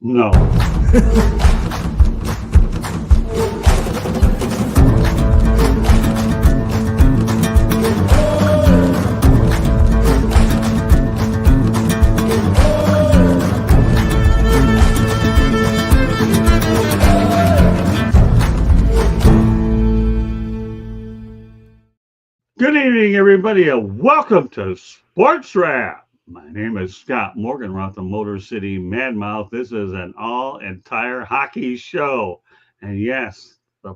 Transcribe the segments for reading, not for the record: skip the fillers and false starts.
No. Good evening, everybody, and welcome to Sports Wrap. My name is Scott Morgan. We're out the Motor City Madmouth. This is an all-entire hockey show. And yes, the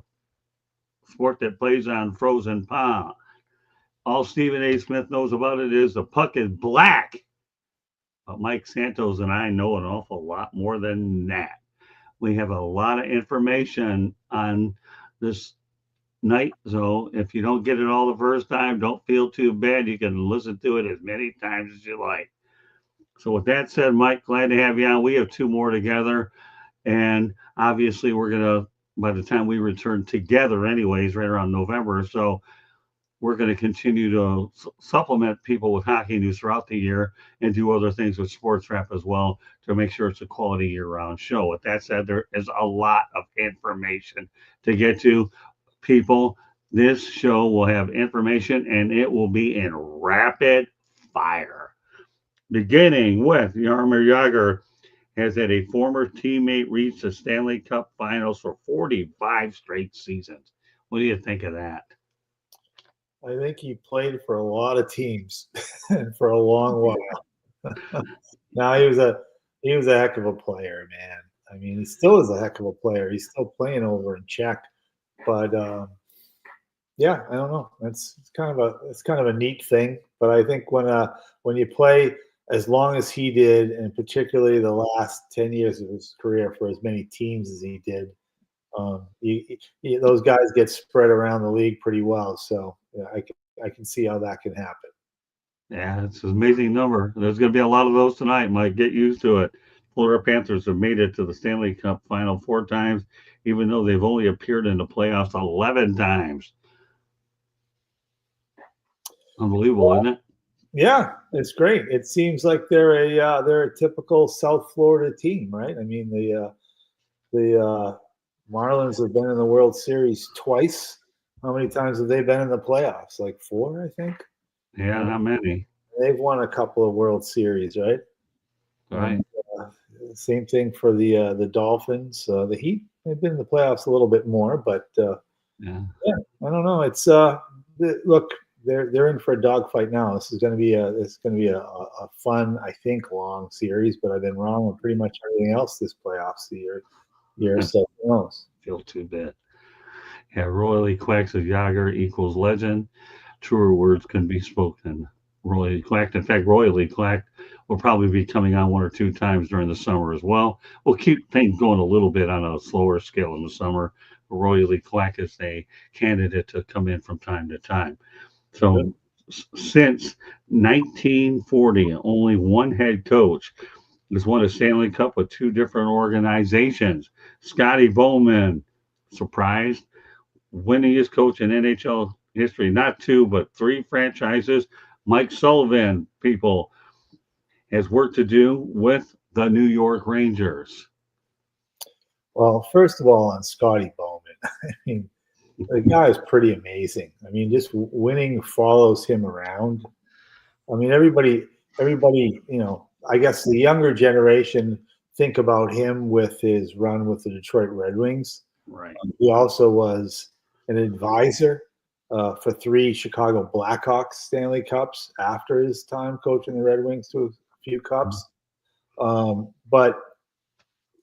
sport that plays on frozen pond. All Stephen A. Smith knows about it is the puck is black. But Mike Santos and I know an awful lot more than that. We have a lot of information on this night. So if you don't get it all the first time, don't feel too bad. You can listen to it as many times as you like. So with that said, Mike, glad to have you on. We have two more together. And obviously we're going to, by the time we return together anyways, right around November. So we're going to continue to supplement people with hockey news throughout the year and do other things with Sports Wrap as well to make sure it's a quality year-round show. With that said, there is a lot of information to get to. People, this show will have information and it will be in rapid fire. Beginning with Jaromir Jagr has had a former teammate reach the Stanley Cup Finals for 45 straight seasons. What do you think of that? I think he played for a lot of teams for a long while. Now he was a heck of a player, man. I mean, he still is a heck of a player. He's still playing over in Czech. But yeah, I don't know. It's kind of a neat thing. But I think when you play as long as he did, and particularly the last 10 years of his career for as many teams as he did, those guys get spread around the league pretty well. So yeah, I can see how that can happen. Yeah, it's an amazing number. There's going to be a lot of those tonight, Mike. Get used to it. Florida Panthers have made it to the Stanley Cup Final 4 times, even though they've only appeared in the playoffs 11 times. Unbelievable, isn't it? Yeah, it's great. It seems like they're a typical South Florida team, right? I mean, the Marlins have been in the World Series twice. How many times have they been in the playoffs? Like 4, I think. Yeah, not many. They've won a couple of World Series, right? Right. And, same thing for the Dolphins. The Heat, they've been in the playoffs a little bit more, but yeah, I don't know. It's look, they're in for a dogfight now. This is going to be a fun, I think, long series. But I've been wrong on pretty much everything else this playoffs year. So who knows? Feel too bad. Yeah, royally quacks of Jagr equals legend. Truer words can be spoken. Royally quacked. In fact, royally quacked will probably be coming on 1 or 2 times during the summer as well. We'll keep things going a little bit on a slower scale in the summer. Royally quack is a candidate to come in from time to time. So since 1940, only one head coach has won a Stanley Cup with 2 different organizations. Scotty Bowman, surprised, winningest coach in NHL history, not 2, but 3 franchises. Mike Sullivan, people, has work to do with the New York Rangers. Well, first of all, on Scotty Bowman, I mean, the guy is pretty amazing. I mean, just winning follows him around. I mean, everybody, I guess the younger generation think about him with his run with the Detroit Red Wings. Right. He also was an advisor for 3 Chicago Blackhawks Stanley Cups after his time coaching the Red Wings to a few cups. But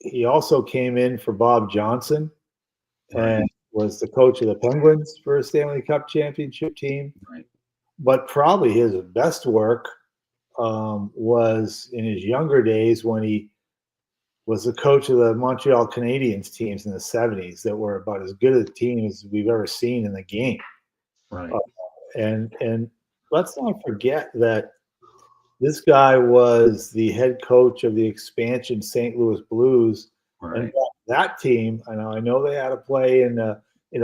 he also came in for Bob Johnson and was the coach of the Penguins for a Stanley Cup championship team. Right. But probably his best work was in his younger days when he was the coach of the Montreal Canadiens teams in the 70s that were about as good a team as we've ever seen in the game. Right. And let's not forget that this guy was the head coach of the expansion St. Louis Blues. Right. And that team, I know they had to play in a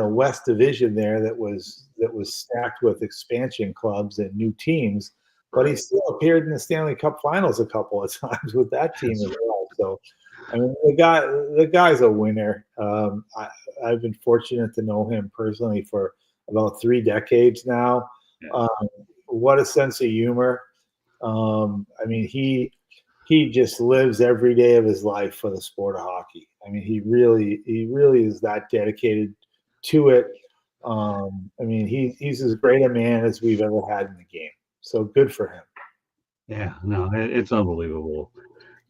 West Division there that was stacked with expansion clubs and new teams, but he still appeared in the Stanley Cup Finals a couple of times with that team as well. So, I mean, the guy's a winner. I've been fortunate to know him personally for about 3 decades now. Yeah. What a sense of humor. I mean, he just lives every day of his life for the sport of hockey. I mean, he really is that dedicated to it. I mean, he's as great a man as we've ever had in the game. So good for him. Yeah, no, it's unbelievable.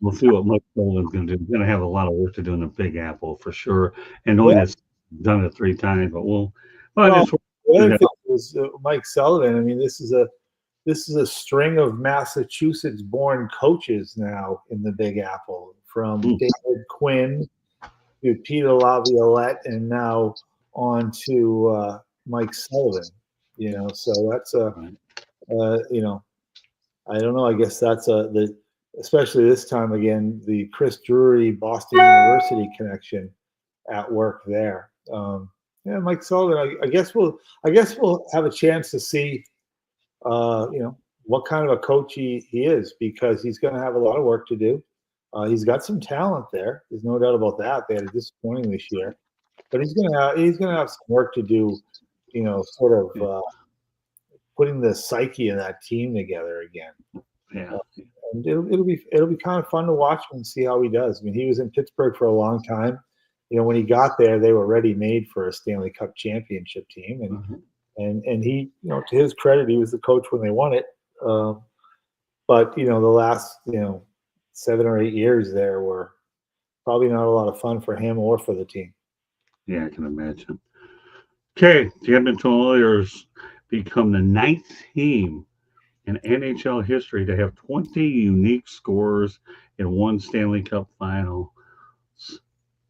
We'll see what Mike Sullivan's going to do. He's going to have a lot of work to do in the Big Apple for sure. And knowing Yeah. that's done it 3 times, but well, Well, just the other thing was Mike Sullivan. I mean, this is a string of Massachusetts-born coaches now in the Big Apple, from David Quinn to Peter Laviolette, and now on to Mike Sullivan. So that's I don't know. I guess that's especially this time again, the Chris Drury Boston University connection at work there. Mike Sullivan. I guess we'll have a chance to see, what kind of a coach he is, because he's going to have a lot of work to do. He's got some talent there. There's no doubt about that. They had a disappointing this year, but he's going to have some work to do. Sort of putting the psyche of that team together again. Yeah. And it'll be kind of fun to watch him and see how he does. I mean, he was in Pittsburgh for a long time. When he got there, they were ready made for a Stanley Cup championship team, and he, to his credit, he was the coach when they won it. But the last 7 or 8 years there were probably not a lot of fun for him or for the team. Yeah, I can imagine. Okay, the Edmonton Oilers become the 9th team in NHL history to have 20 unique scorers in one Stanley Cup final,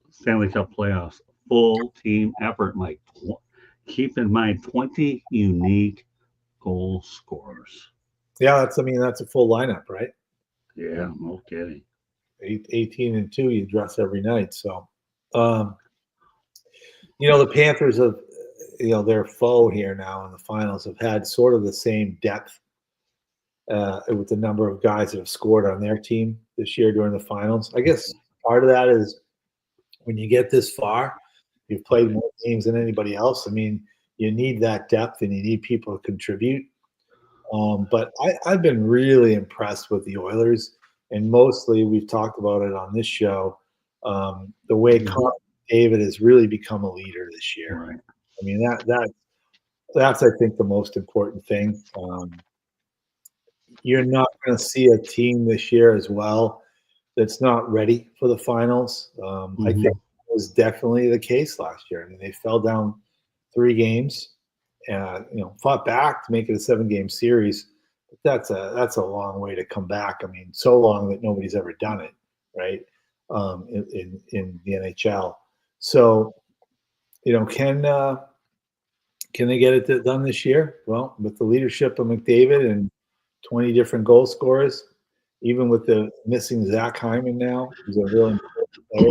Stanley Cup playoffs. Full team effort, Mike. Keep in mind, 20 unique goal scorers. Yeah, that's a full lineup, right? Yeah, no kidding. 18-2, you dress every night. So, the Panthers have, their foe here now in the finals, have had sort of the same depth with the number of guys that have scored on their team this year during the finals. I guess part of that is when you get this far, you've played more games than anybody else. I mean, you need that depth and you need people to contribute. But I've been really impressed with the Oilers, and mostly we've talked about it on this show. The way Connor McDavid has really become a leader this year. Right. I mean, that's I think the most important thing. You're not going to see a team this year as well that's not ready for the finals. I think that was definitely the case last year. I mean, they fell down 3 games, fought back to make it a 7-game series. But that's a long way to come back. I mean, so long that nobody's ever done it, right? In the NHL. So, can they get it done this year? Well, with the leadership of McDavid and 20 different goal scorers, even with the missing Zach Hyman now, who's a really important player,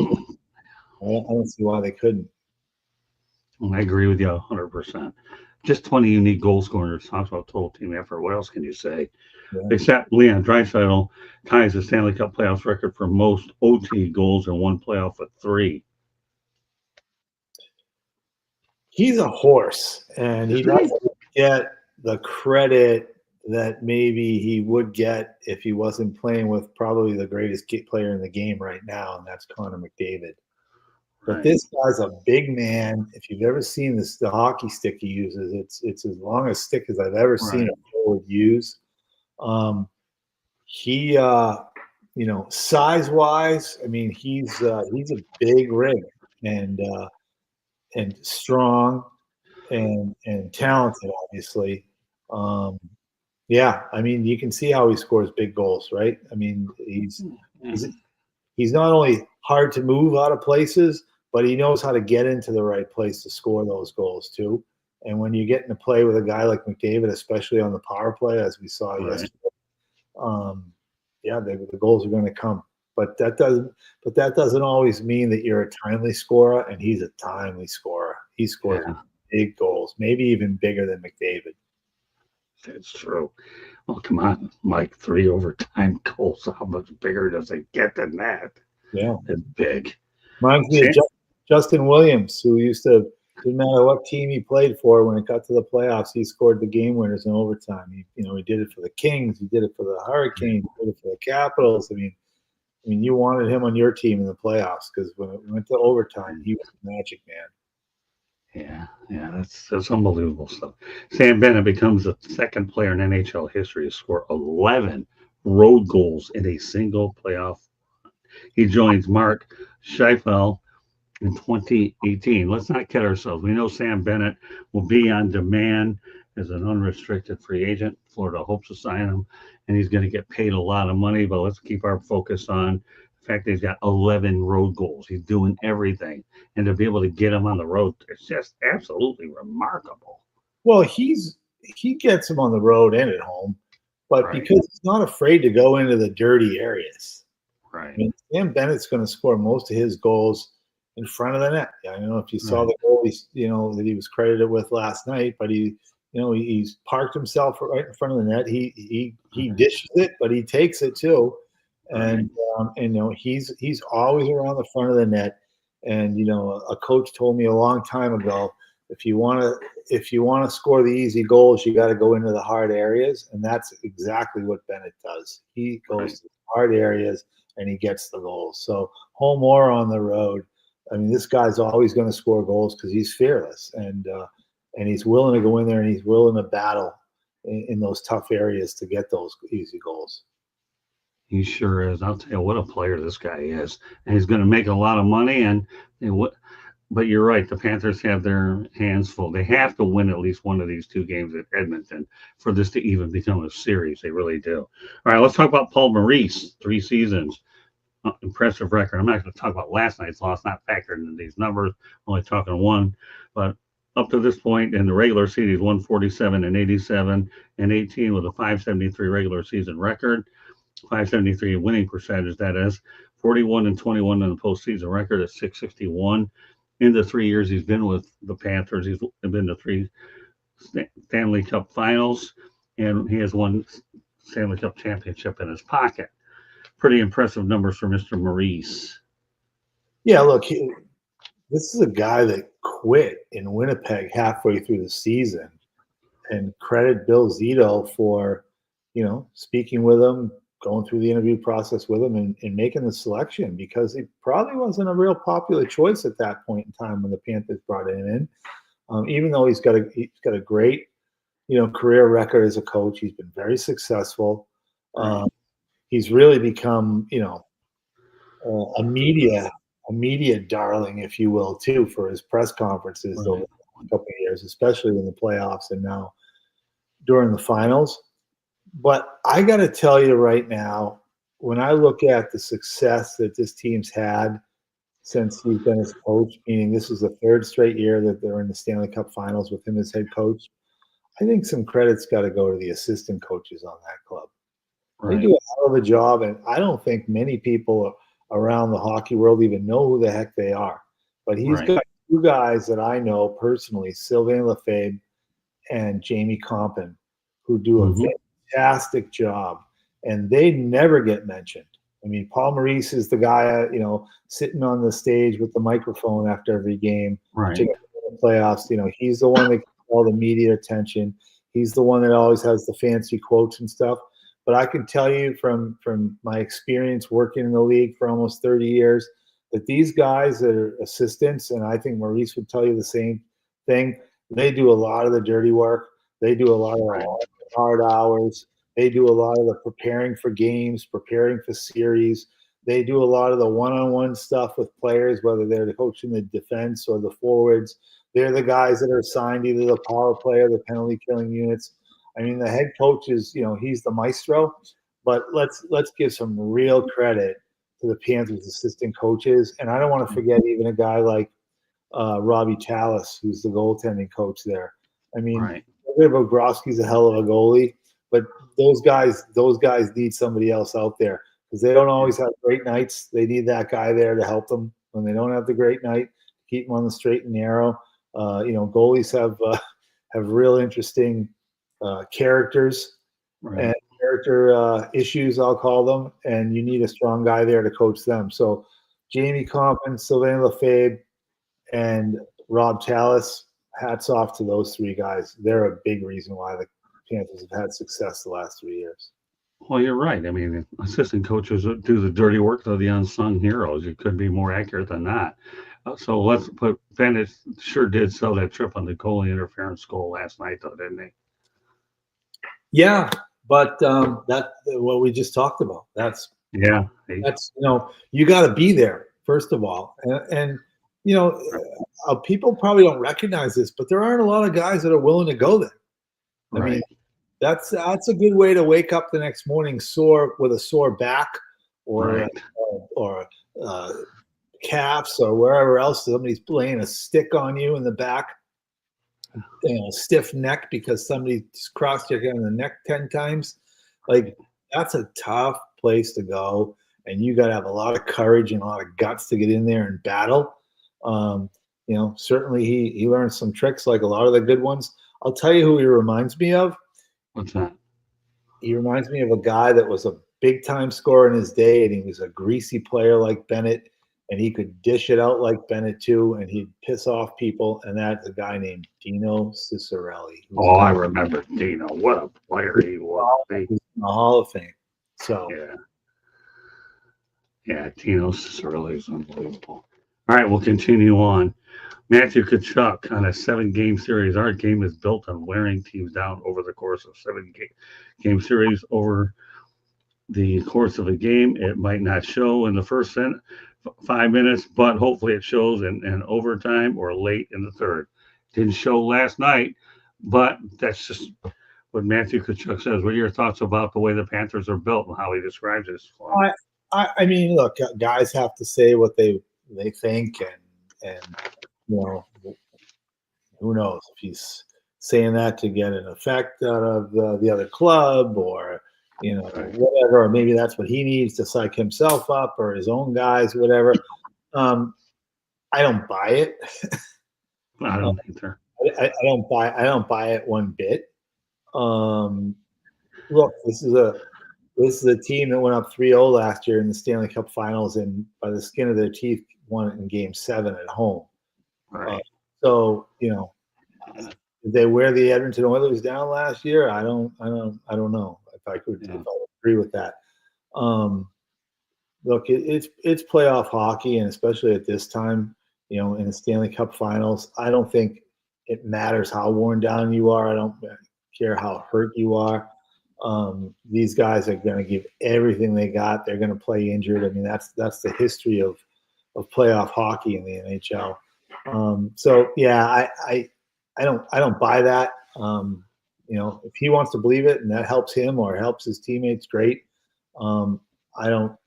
I don't see why they couldn't. I agree with you 100%. Just 20 unique goal scorers. Talks about total team effort. What else can you say? Yeah. Except Leon Draisaitl ties the Stanley Cup playoffs record for most OT goals in one playoff with 3. He's a horse, and he doesn't get the credit that maybe he would get if he wasn't playing with probably the greatest player in the game right now, and that's Connor McDavid. But this guy's a big man. If you've ever seen the hockey stick he uses, it's as long a stick as I've ever seen a forward use. He, size-wise, I mean, he's a big rig and strong and talented, obviously. I mean, you can see how he scores big goals, right? I mean, he's not only hard to move out of places, but he knows how to get into the right place to score those goals too. And when you get into play with a guy like McDavid, especially on the power play, as we saw yesterday, the goals are going to come. But that doesn't always mean that you're a timely scorer, and he's a timely scorer. He scores big goals, maybe even bigger than McDavid. That's true. Well, come on, Mike, 3 overtime goals. How much bigger does it get than that? Yeah. is big. Reminds me of Justin Williams, who used to, didn't matter what team he played for, when it got to the playoffs, he scored the game winners in overtime. He did it for the Kings, he did it for the Hurricanes, he did it for the Capitals. I mean, you wanted him on your team in the playoffs because when it went to overtime, he was the magic man. Yeah, that's unbelievable stuff. Sam Bennett becomes the second player in NHL history to score 11 road goals in a single playoff. He joins Mark Scheifele in 2018. Let's not kid ourselves. We know Sam Bennett will be on demand as an unrestricted free agent. Florida hopes to sign him, and he's going to get paid a lot of money. But let's keep our focus on the fact that he's got 11 road goals. He's doing everything, and to be able to get him on the road, it's just absolutely remarkable. Well, he gets him on the road and at home, but Right. because he's not afraid to go into the dirty areas. Right. I mean, Sam Bennett's going to score most of his goals in front of the net. I don't know if you saw Right. the goal that he was credited with last night, but he's parked himself right in front of the net. He dishes it, but he takes it too, and he's always around the front of the net. And a coach told me a long time ago, if you want to score the easy goals, you got to go into the hard areas, and that's exactly what Bennett does. He goes to the hard areas and he gets the goals. So home or on the road, I mean, this guy's always going to score goals because he's fearless and he's willing to go in there and he's willing to battle in those tough areas to get those easy goals. He sure is. I'll tell you what a player this guy is, and he's going to make a lot of money. And what? But you're right. The Panthers have their hands full. They have to win at least one of these two games at Edmonton for this to even become a series. They really do. All right, let's talk about Paul Maurice. 3 seasons, impressive record. I'm not going to talk about last night's loss, not factored into these numbers. Only talking one, but up to this point in the regular season, he's 147 and 87 and 18 with a 573 regular season record. 573 winning percentage, that is. 41 and 21 in the postseason record at 661. In the 3 years he's been with the Panthers, he's been to 3 Stanley Cup finals, and he has one Stanley Cup championship in his pocket. Pretty impressive numbers for Mr. Maurice. Yeah, look, this is a guy that quit in Winnipeg halfway through the season, and credit Bill Zito for, speaking with him, going through the interview process with him and making the selection, because he probably wasn't a real popular choice at that point in time when the Panthers brought him in. Even though he's got a great, career record as a coach, he's been very successful. He's really become, a media darling, if you will, too, for his press conferences over a couple of years, especially in the playoffs and now during the finals. But I got to tell you right now, when I look at the success that this team's had since he's been his coach, meaning this is the 3rd straight year that they're in the Stanley Cup finals with him as head coach, I think some credit's got to go to the assistant coaches on that club. They do a hell of a job, and I don't think many people around the hockey world even know who the heck they are. But he's got 2 guys that I know personally, Sylvain Lefebvre and Jamie Compton, who do a fantastic job, and they never get mentioned. I mean, Paul Maurice is the guy, sitting on the stage with the microphone after every game, particularly in the playoffs. He's the one that gets all the media attention. He's the one that always has the fancy quotes and stuff. But I can tell you from my experience working in the league for almost 30 years that these guys that are assistants, and I think Maurice would tell you the same thing, they do a lot of the dirty work. They do a lot of the hard hours. They do a lot of the preparing for games, preparing for series. They do a lot of the one-on-one stuff with players, whether they're the coach in the defense or the forwards. They're the guys that are assigned either the power play or the penalty killing units. I mean, the head coach is, he's the maestro, but let's give some real credit to the Panthers assistant coaches. And I don't want to forget even a guy like Robbie Tallis, who's the goaltending coach there. I mean, Bobrovsky's a hell of a goalie, but those guys need somebody else out there because they don't always have great nights. They need that guy there to help them when they don't have the great night, keep them on the straight and narrow. Goalies have real interesting characters and character issues, I'll call them, and you need a strong guy there to coach them. So Jamie Compton, Sylvain Lefebvre, and Rob Tallis. Hats off to those three guys. They're a big reason why the Panthers have had success the last 3 years. Well, you're right. I mean, assistant coaches do the dirty work of the unsung heroes. You couldn't be more accurate than that. So let's put Bennett sure did sell that trip on the goalie interference goal last night, though, didn't he? Yeah, but that's what we just talked about. That's you got to be there first of all, and people probably don't recognize this, but there aren't a lot of guys that are willing to go there. I mean, that's a good way to wake up the next morning sore with a sore back, or calves, or wherever else somebody's laying a stick on you in the back. Stiff neck because somebody crossed your head in the neck 10 times. Like, that's a tough place to go, and you got to have a lot of courage and a lot of guts to get in there and battle. Certainly he learned some tricks like a lot of the good ones. I'll tell you who he reminds me of. What's that? He reminds me of a guy that was a big time scorer in his day, and he was a greasy player like Bennett, and he could dish it out like Bennett too, and he'd piss off people. And that's a guy named Dino Ciccarelli. Oh, I remember Dino. What a player he was. He's in the Hall of Fame. So yeah, Dino Ciccarelli is unbelievable. All right, we'll continue on. Matthew Tkachuk on a 7-game series. Our game is built on wearing teams down over the course of 7-game series. Over the course of a game, it might not show in the first 5 minutes, but hopefully it shows in overtime or late in the third. Didn't show last night, but that's just what Matthew Tkachuk says. What are your thoughts about the way the Panthers are built and how he describes it? I mean, look, guys have to say what they think, and who knows if he's saying that to get an effect out of the other club, or whatever, or maybe that's what he needs to psych himself up, or his own guys, whatever. I don't buy it. I don't either. I don't buy it one bit. Look, this is a team that went up 3-0 last year in the Stanley Cup Finals, and by the skin of their teeth won it in Game 7 at home. Right. So did they wear the Edmonton Oilers down last year? I don't know if I could agree with that. Look, it's playoff hockey, and especially at this time, in the Stanley Cup Finals, I don't think it matters how worn down you are. I don't care how hurt you are. These guys are going to give everything they got. They're going to play injured. I mean, that's the history of playoff hockey in the NHL. I don't buy that. If he wants to believe it and that helps him or helps his teammates, great. I don't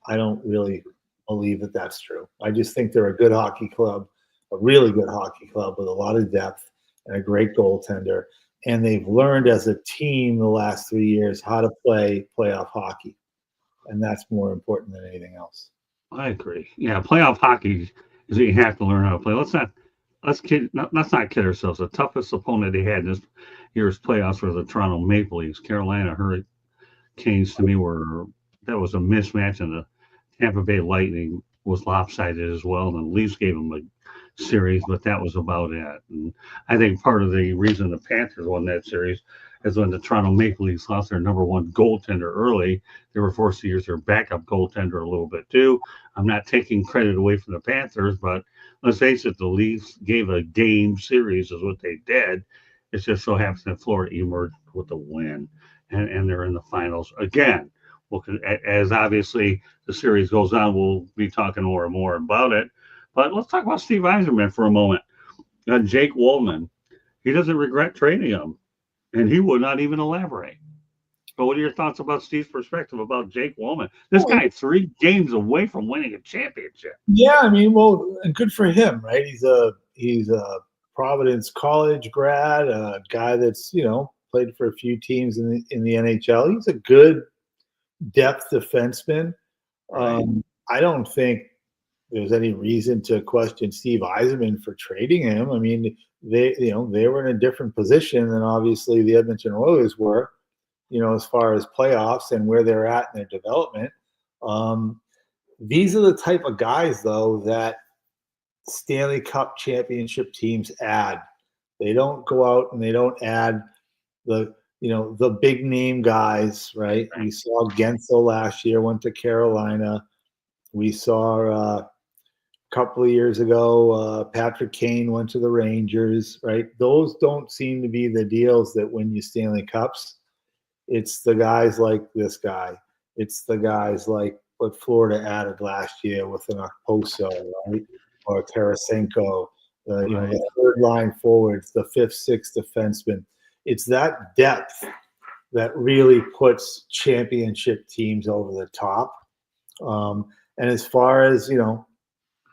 really believe that that's true. I just think they're a good hockey club, a really good hockey club with a lot of depth and a great goaltender. And they've learned as a team the last 3 years how to play playoff hockey. And that's more important than anything else. I agree. Yeah, playoff hockey is what you have to learn how to play. Let's not kid ourselves. The toughest opponent they had in this year's playoffs were the Toronto Maple Leafs. Carolina Hurricanes, to me, that was a mismatch, and the Tampa Bay Lightning was lopsided as well. And the Leafs gave them a series, but that was about it. And I think part of the reason the Panthers won that series is when the Toronto Maple Leafs lost their number one goaltender early, they were forced to use their backup goaltender a little bit too. I'm not taking credit away from the Panthers, but let's face it, the Leafs gave a game series is what they did. It just so happens that Florida emerged with a win, and they're in the finals again. Well, as obviously the series goes on, we'll be talking more and more about it. But let's talk about Steve Yzerman for a moment. Jake Woolman, he doesn't regret trading him, and he would not even elaborate. But what are your thoughts about Steve's perspective about Jake Woolman? This guy 3 games away from winning a championship. Yeah, I mean, well, and good for him, right? He's a Providence College grad, a guy that's played for a few teams in the NHL. He's a good depth defenseman. Right. I don't think there's any reason to question Steve Yzerman for trading him. I mean, they were in a different position than obviously the Edmonton Oilers were, as far as playoffs and where they're at in their development. these are the type of guys, though, that Stanley Cup championship teams add. They don't go out and they don't add the big name guys, right? We saw Gensel last year went to Carolina. We saw a couple of years ago Patrick Kane went to the Rangers, right? Those don't seem to be the deals that win you Stanley Cups. It's the guys like this guy. It's the guys like what Florida added last year with an Okposo, right? Or Tarasenko, the third line forwards, the fifth, sixth defenseman. It's that depth that really puts championship teams over the top. And as far as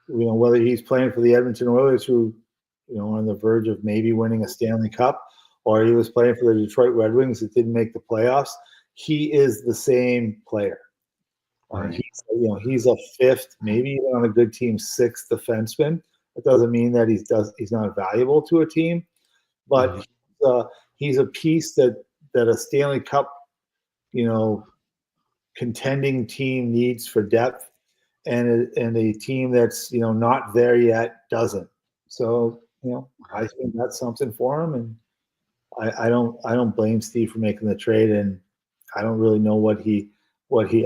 whether he's playing for the Edmonton Oilers, who on the verge of maybe winning a Stanley Cup, or he was playing for the Detroit Red Wings that didn't make the playoffs, he is the same player. Right. He's a fifth, maybe even on a good team, sixth defenseman. It doesn't mean that he's not valuable to a team, but he's a piece that a Stanley Cup, contending team needs for depth, and a team that's not there yet doesn't. So I think that's something for him, and I don't blame Steve for making the trade, and I don't really know what he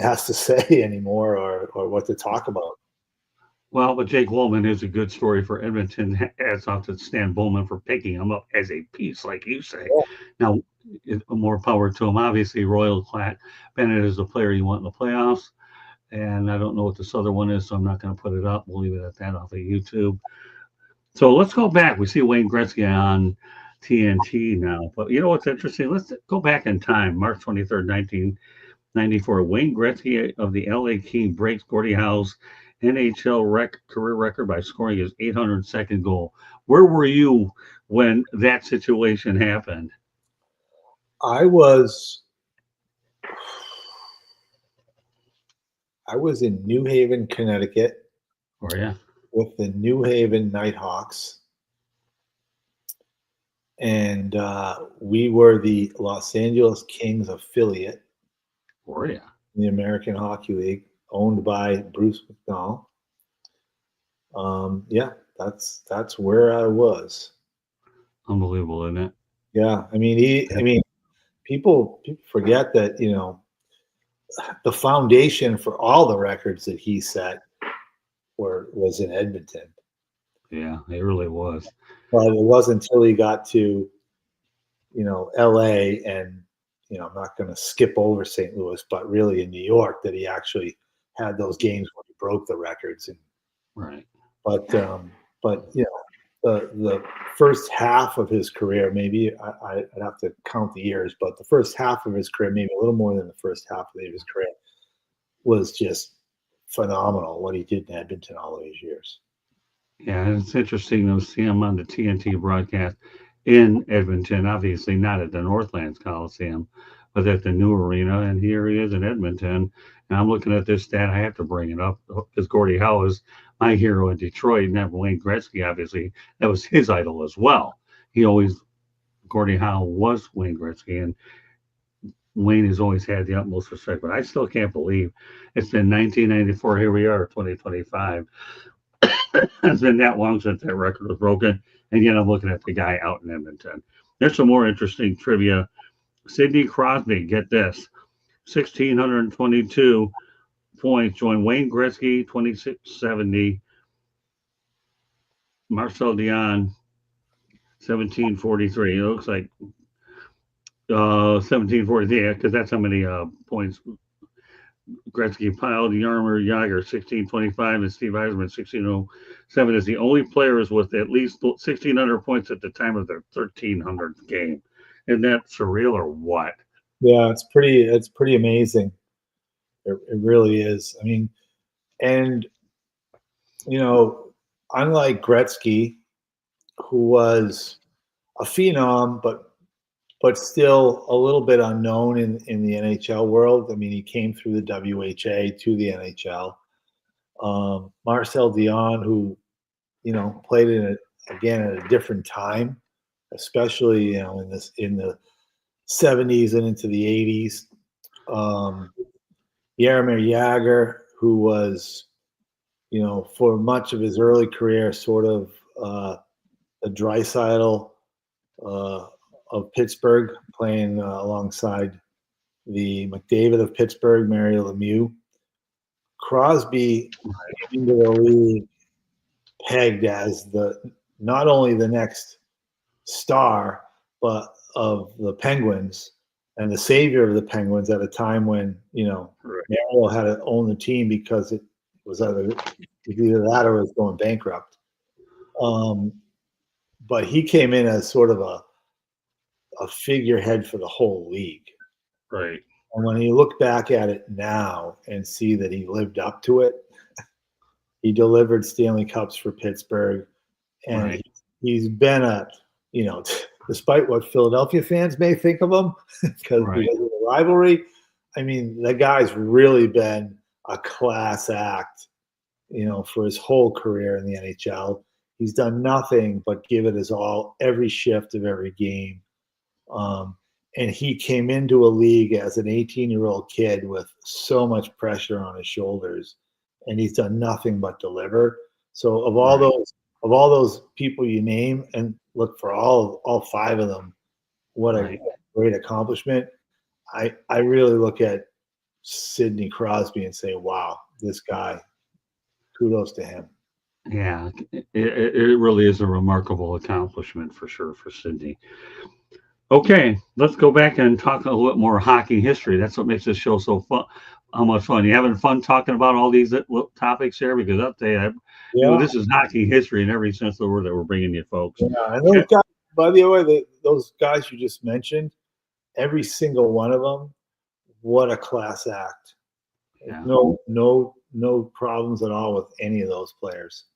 has to say anymore or what to talk about. Well, but Jake Woolman is a good story for Edmonton. Hats off to Stan Bowman for picking him up as a piece, like you say. Yeah. Now, more power to him. Obviously, Royal Bennett is the player you want in the playoffs. And I don't know what this other one is, so I'm not going to put it up. We'll leave it at that off of YouTube. So let's go back. We see Wayne Gretzky on TNT now. But you know what's interesting? Let's go back in time. March 23rd, 1994. Wayne Gretzky of the LA King breaks Gordie Howe's NHL career record by scoring his 802nd goal. Where were you when that situation happened? I was in New Haven, Connecticut. Oh, yeah. With the New Haven Nighthawks. And we were the Los Angeles Kings affiliate. Oh, yeah. In the American Hockey League, owned by Bruce McDonald. That's where I was. Unbelievable, isn't it? Yeah, I mean, people forget that the foundation for all the records that he set was in Edmonton. Yeah, it really was. But it wasn't until he got to LA and I'm not going to skip over St. Louis, but really in New York that he actually had those games where he broke the records. And right. But the first half of his career, maybe I'd have to count the years, but the first half of his career, maybe a little more than the first half of his career, was just phenomenal what he did in Edmonton all these years. Yeah, it's interesting to see him on the TNT broadcast in Edmonton, obviously not at the Northlands Coliseum, but at the new arena. And here he is in Edmonton. And I'm looking at this stat. I have to bring it up because Gordie Howe is my hero in Detroit. And that Wayne Gretzky, obviously, that was his idol as well. Gordie Howe was Wayne Gretzky. And Wayne has always had the utmost respect. But I still can't believe it's been 1994. Here we are, 2025. It's been that long since that record was broken, and yet I'm looking at the guy out in Edmonton. There's some more interesting trivia. Sidney Crosby, get this, 1,622 points, joined Wayne Gretzky, 2670, Marcel Dion, 1743. It looks like 1743, yeah, because that's how many points Gretzky piled. Jaromir Jagr, 1625, and Steve Yzerman, 1607, is the only players with at least 1,600 points at the time of their 1,300th game. Isn't that surreal or what? Yeah, it's pretty amazing. It really is. I mean, and unlike Gretzky, who was a phenom, but still a little bit unknown in the NHL world. I mean, he came through the WHA to the NHL. Marcel Dion, who played again at a different time, especially in the 70s and into the 80s. Jaromir Jagr, who was, for much of his early career, sort of a Draisaitl of Pittsburgh, playing alongside the McDavid of Pittsburgh, Mario Lemieux. Crosby came into the league pegged as not only the next star, but of the Penguins and the savior of the Penguins at a time when, Mario had to own the team because it was either that or it was going bankrupt. But he came in as sort of a figurehead for the whole league. Right. And when you look back at it now and see that he lived up to it, he delivered Stanley Cups for Pittsburgh, and he's been despite what Philadelphia fans may think of him, because of the rivalry, I mean, the guy's really been a class act, for his whole career in the NHL. He's done nothing but give it his all every shift of every game. And he came into a league as an 18-year-old kid with so much pressure on his shoulders, and he's done nothing but deliver. So of all those people you name, and look, for all five of them, what a great accomplishment. I really look at Sidney Crosby and say, wow, this guy, kudos to him. Yeah, it really is a remarkable accomplishment for sure for Sidney. Okay, let's go back and talk a little bit more hockey history. That's what makes this show so fun. How much fun. You having fun talking about all these little topics here? Because I'll tell you, this is hockey history in every sense of the word that we're bringing you, folks. Yeah, and those guys, by the way, those guys you just mentioned, every single one of them, what a class act. Yeah. No problems at all with any of those players.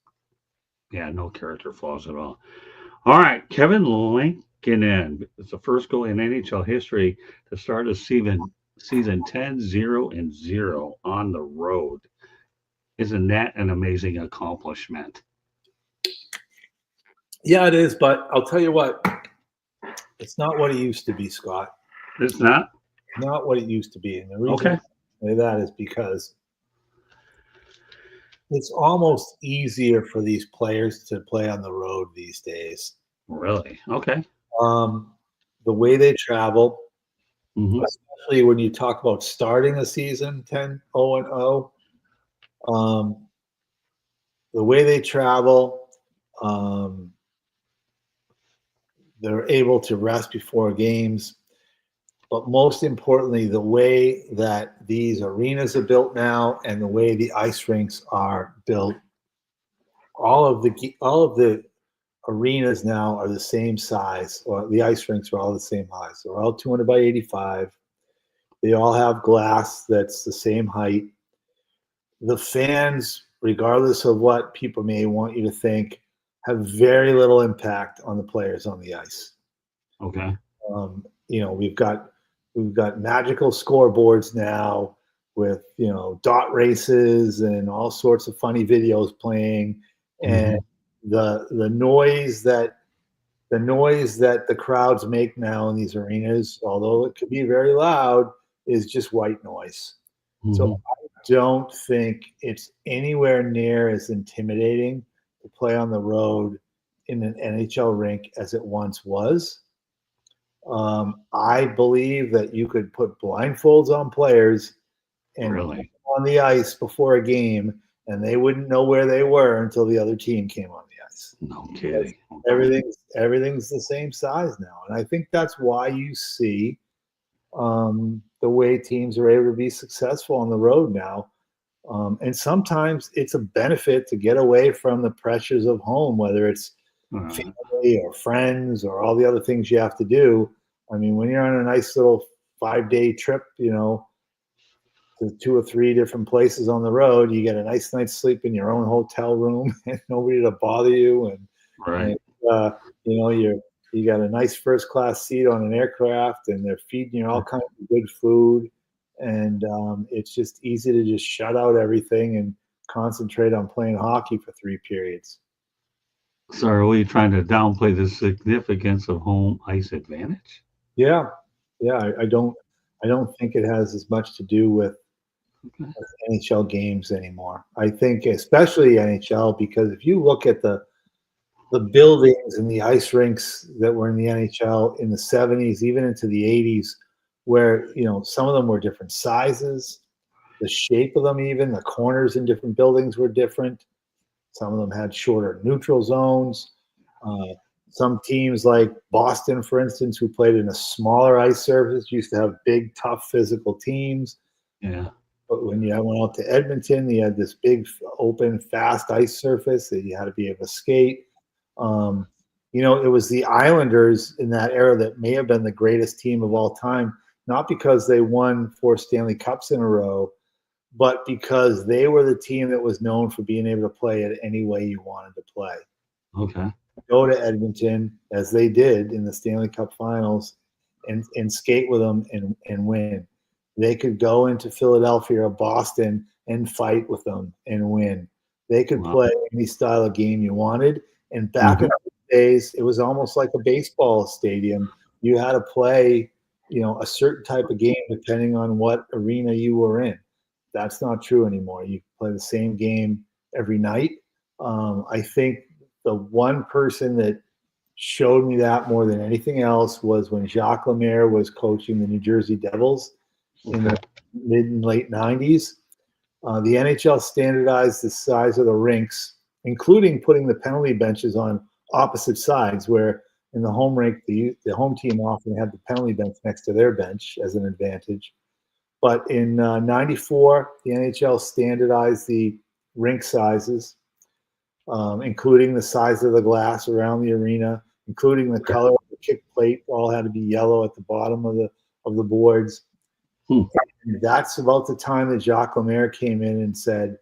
Yeah, no character flaws at all. All right, Kevin Lankinen is the first goalie in NHL history to start a season 10-0-0 on the road. Isn't that an amazing accomplishment? Yeah, it is, but I'll tell you what, it's not what it used to be, Scott. It's not? Not what it used to be. And the reason I say that is because it's almost easier for these players to play on the road these days. Really? Okay. The way they travel, especially when you talk about starting a season 10-0-0, the way they travel, they're able to rest before games. But most importantly, the way that these arenas are built now and the way the ice rinks are built, all of the arenas now are the same size, or the ice rinks are all the same size. They're all 200 by 85. They all have glass that's the same height. The fans, regardless of what people may want you to think, have very little impact on the players on the ice. Okay. We've got magical scoreboards now with, dot races and all sorts of funny videos playing. And the noise that the crowds make now in these arenas, although it could be very loud, is just white noise. So I don't think it's anywhere near as intimidating to play on the road in an NHL rink as it once was. I believe that you could put blindfolds on players and on the ice before a game, and they wouldn't know where they were until the other team came on the ice. No kidding. Everything's the same size now, and I think that's why you see the way teams are able to be successful on the road now. And sometimes it's a benefit to get away from the pressures of home, whether it's family or friends or all the other things you have to do. I mean, when you're on a nice little 5-day trip, to 2 or 3 different places on the road, you get a nice night's sleep in your own hotel room and nobody to bother you. And you got a nice first class seat on an aircraft, and they're feeding you all kinds of good food. And it's just easy to just shut out everything and concentrate on playing hockey for 3 periods. So are we trying to downplay the significance of home ice advantage? Yeah. I don't think it has as much to do with NHL games anymore. I think especially NHL, because if you look at the buildings and the ice rinks that were in the NHL in the 70s, even into the 80s, where some of them were different sizes, the shape of them, even the corners in different buildings were different. Some of them had shorter neutral zones. Uh, some teams like Boston, for instance, who played in a smaller ice surface, used to have big, tough physical teams. Yeah. But when you went out to Edmonton, you had this big, open, fast ice surface that you had to be able to skate. Um, it was the Islanders in that era that may have been the greatest team of all time, not because they won 4 Stanley Cups in a row, but because they were the team that was known for being able to play it any way you wanted to play. Okay. Go to Edmonton, as they did in the Stanley Cup Finals, and skate with them and win. They could go into Philadelphia or Boston and fight with them and win. They could play any style of game you wanted. And back in the days, it was almost like a baseball stadium. You had to play, a certain type of game depending on what arena you were in. That's not true anymore. You play the same game every night. I think the one person that showed me that more than anything else was when Jacques Lemaire was coaching the New Jersey Devils in the mid and late 90s. The NHL standardized the size of the rinks, including putting the penalty benches on opposite sides, where in the home rink, the home team often had the penalty bench next to their bench as an advantage. But in 94, the NHL standardized the rink sizes, including the size of the glass around the arena, including the color of the kick plate. All had to be yellow at the bottom of the boards. And that's about the time that Jacques Lemaire came in and said,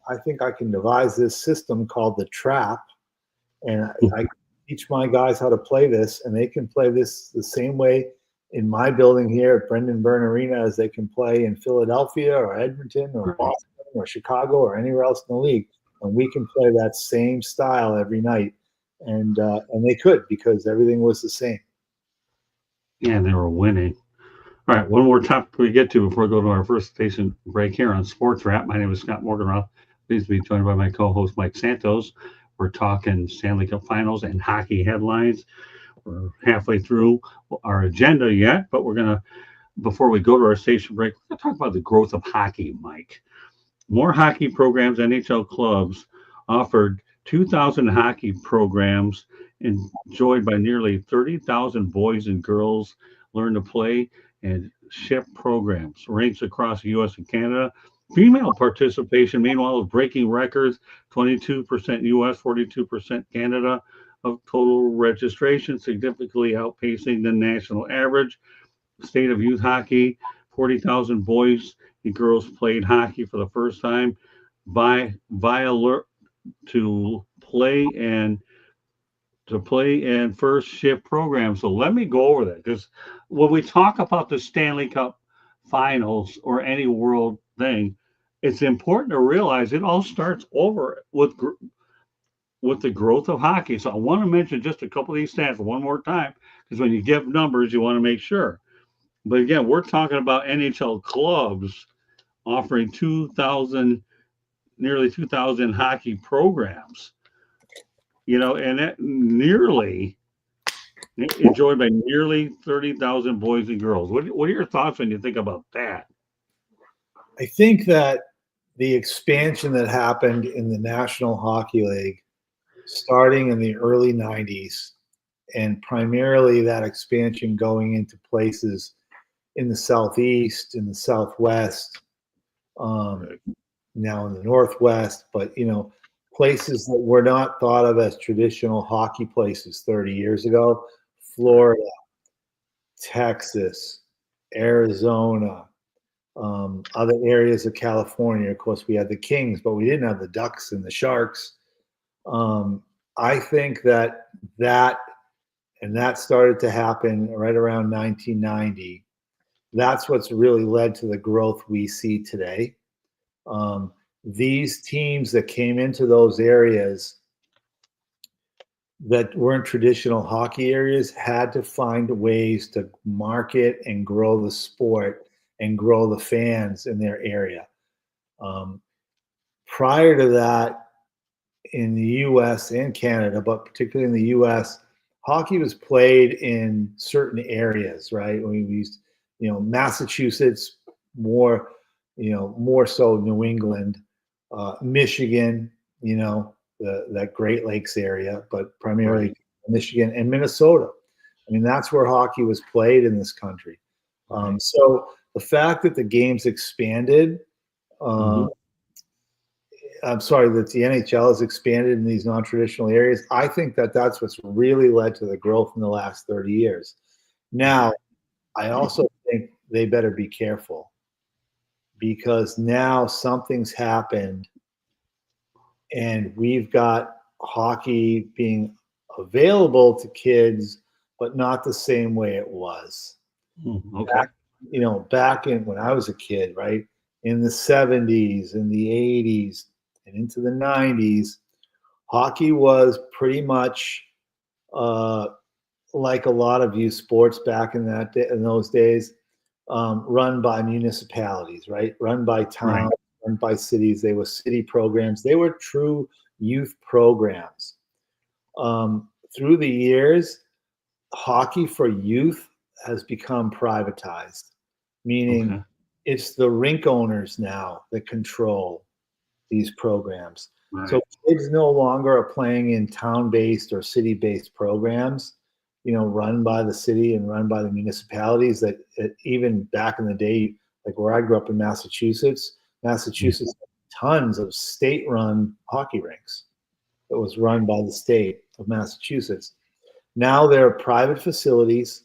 I think I can devise this system called the trap, and I teach my guys how to play this, and they can play this the same way in my building here at Brendan Byrne Arena as they can play in Philadelphia or Edmonton or Boston or Chicago or anywhere else in the league. And we can play that same style every night. And they could, because everything was the same. Yeah, they were winning. All right, one more topic we get to before we go to our first station break here on Sports Wrap. My name is Scott Morganroth. Pleased to be joined by my co-host Mike Santos. We're talking Stanley Cup Finals and hockey headlines. We're halfway through our agenda yet, but we're gonna, before we go to our station break, we're gonna talk about the growth of hockey, Mike. More hockey programs, NHL clubs offered 2,000 hockey programs enjoyed by nearly 30,000 boys and girls learn to play and ship programs ranks across the U.S. and Canada. Female participation, meanwhile, is breaking records 22% U.S., 42% Canada of total registration, significantly outpacing the national average. State of youth hockey, 40,000 boys and girls played hockey for the first time by via to play and first shift program. So let me go over that, because when we talk about the Stanley Cup Finals or any world thing, it's important to realize it all starts over with the growth of hockey. So I want to mention just a couple of these stats one more time, because when you give numbers, you want to make sure. But again, we're talking about NHL clubs offering nearly 2,000 hockey programs, and that nearly enjoyed by nearly 30,000 boys and girls. What are your thoughts when you think about that? I think that the expansion that happened in the National Hockey League starting in the early 90s, and primarily that expansion going into places in the Southeast, in the Southwest, now in the Northwest, but places that were not thought of as traditional hockey places 30 years ago: Florida, Texas, Arizona, other areas of California. Of course, we had the Kings, but we didn't have the Ducks and the Sharks. I think that started to happen right around 1990. That's what's really led to the growth we see today. These teams that came into those areas that weren't traditional hockey areas had to find ways to market and grow the sport and grow the fans in their area. Prior to that, in the U.S. and Canada, but particularly in the U.S., hockey was played in certain areas, right? We used, Massachusetts more, more so New England, Michigan, that Great Lakes area, but primarily Right. Michigan and Minnesota. I mean, that's where hockey was played in this country. Right. So the fact that the games expanded, Mhm. I'm sorry, that the NHL has expanded in these non-traditional areas, I think that that's what's really led to the growth in the last 30 years. Now, I also think they better be careful, because now something's happened and we've got hockey being available to kids, but not the same way it was. Okay. Back in when I was a kid, right, in the 70s, in the 80s, and into the 90s, hockey was pretty much like a lot of youth sports back in those days, run by municipalities, right? Run by Right. towns, run by cities. They were city programs. They were true youth programs. Through the years, hockey for youth has become privatized, meaning Okay. it's the rink owners now that control these programs. So Right. kids no longer are playing in town-based or city-based programs, run by the city and run by the municipalities that even back in the day, like where I grew up in Massachusetts, Massachusetts had tons of state-run hockey rinks that was run by the state of Massachusetts. Now they're private facilities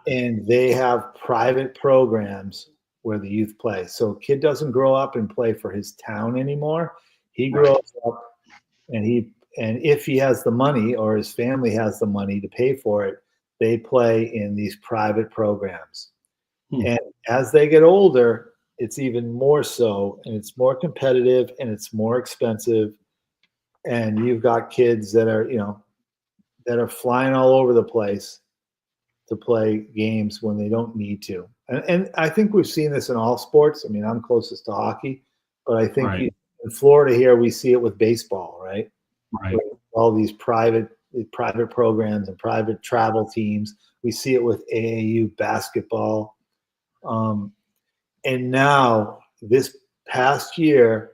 and they have private programs where the youth play. So a kid doesn't grow up and play for his town anymore. He Right. grows up and if he has the money or his family has the money to pay for it, they play in these private programs. Hmm. And as they get older, it's even more so, and it's more competitive and it's more expensive. And you've got kids that are flying all over the place to play games when they don't need to. And I think we've seen this in all sports. I mean, I'm closest to hockey, but I think Right. in Florida here, we see it with baseball, right? Right. With all these private programs and private travel teams. We see it with AAU basketball. And now this past year,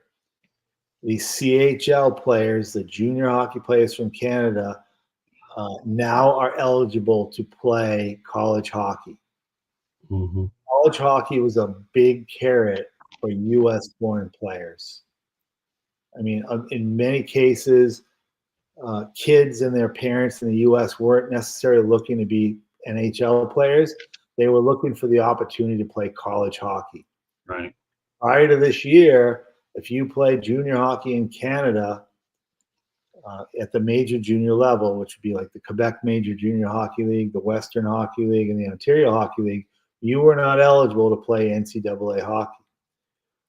the CHL players, the junior hockey players from Canada, now are eligible to play college hockey. Hmm. College hockey was a big carrot for U.S. born players. I mean, in many cases, kids and their parents in the U.S. weren't necessarily looking to be NHL players. They were looking for the opportunity to play college hockey. Right. Prior to this year, if you played junior hockey in Canada at the major junior level, which would be like the Quebec Major Junior Hockey League, the Western Hockey League, and the Ontario Hockey League, you were not eligible to play NCAA hockey.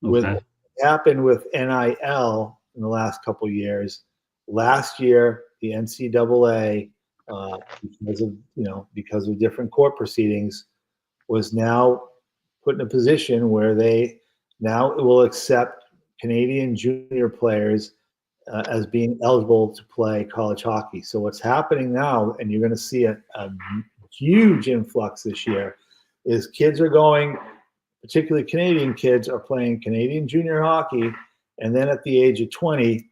With Okay. what happened with NIL in the last couple of years, last year the NCAA, because of different court proceedings, was now put in a position where they now will accept Canadian junior players as being eligible to play college hockey. So what's happening now, and you're going to see a huge influx this year, is kids are going, particularly Canadian kids, are playing Canadian junior hockey, and then at the age of 20,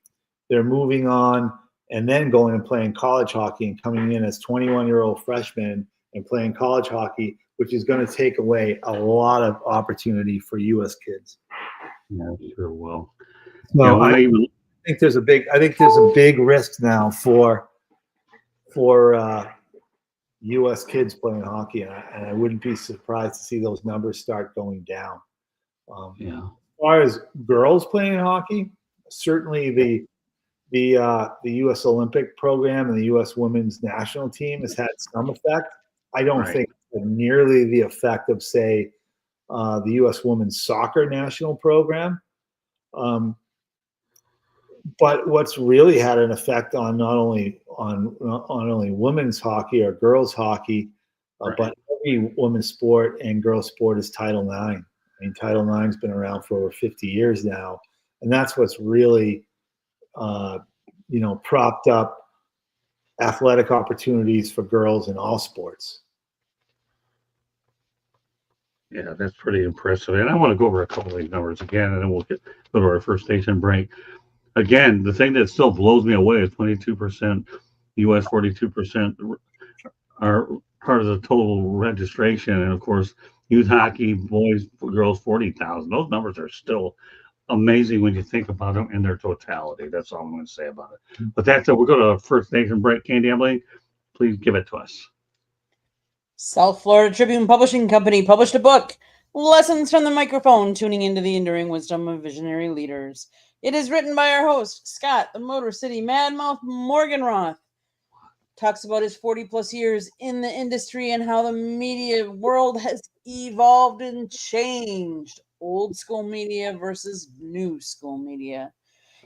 they're moving on and then going and playing college hockey and coming in as 21-year-old freshmen and playing college hockey, which is going to take away a lot of opportunity for U.S. kids. Yeah, sure will. So When I think there's a big risk now for U.S. kids playing hockey, and I wouldn't be surprised to see those numbers start going down. yeah. As far as girls playing hockey, certainly the U.S. Olympic program and the U.S. women's national team has had some effect. I don't Right. think nearly the effect of, say, the U.S. women's soccer national program. But what's really had an effect on not only women's hockey or girls hockey, Right. but every women's sport and girls sport is Title IX. I mean, Title IX's been around for over 50 years now, and that's what's really, propped up athletic opportunities for girls in all sports. Yeah, that's pretty impressive. And I want to go over a couple of these numbers again, and then we'll go to our first station break. Again, the thing that still blows me away is 22% U.S., 42% are part of the total registration. And of course, youth hockey, boys, girls, 40,000. Those numbers are still amazing when you think about them in their totality. That's all I'm going to say about it. But that's it. We'll go to our first station break. Candy Emily, please give it to us. South Florida Tribune Publishing Company published a book, Lessons from the Microphone, Tuning into the Enduring Wisdom of Visionary Leaders. It is written by our host, Scott, the Motor City Madmouth Morganroth. Talks about his 40-plus years in the industry and how the media world has evolved and changed. Old school media versus new school media.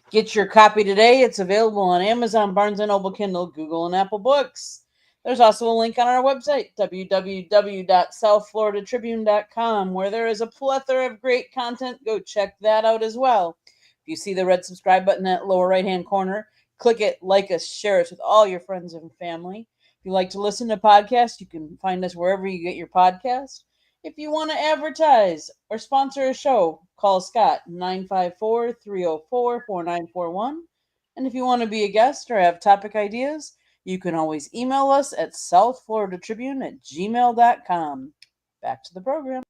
Get your copy today. It's available on Amazon, Barnes & Noble, Kindle, Google, and Apple Books. There's also a link on our website, www.southfloridatribune.com, where there is a plethora of great content. Go check that out as well. If you see the red subscribe button at lower right-hand corner, click it, like us, share us with all your friends and family. If you like to listen to podcasts, you can find us wherever you get your podcast. If you want to advertise or sponsor a show, call Scott, 954-304-4941. And if you want to be a guest or have topic ideas, you can always email us at southfloridatribune@gmail.com. Back to the program.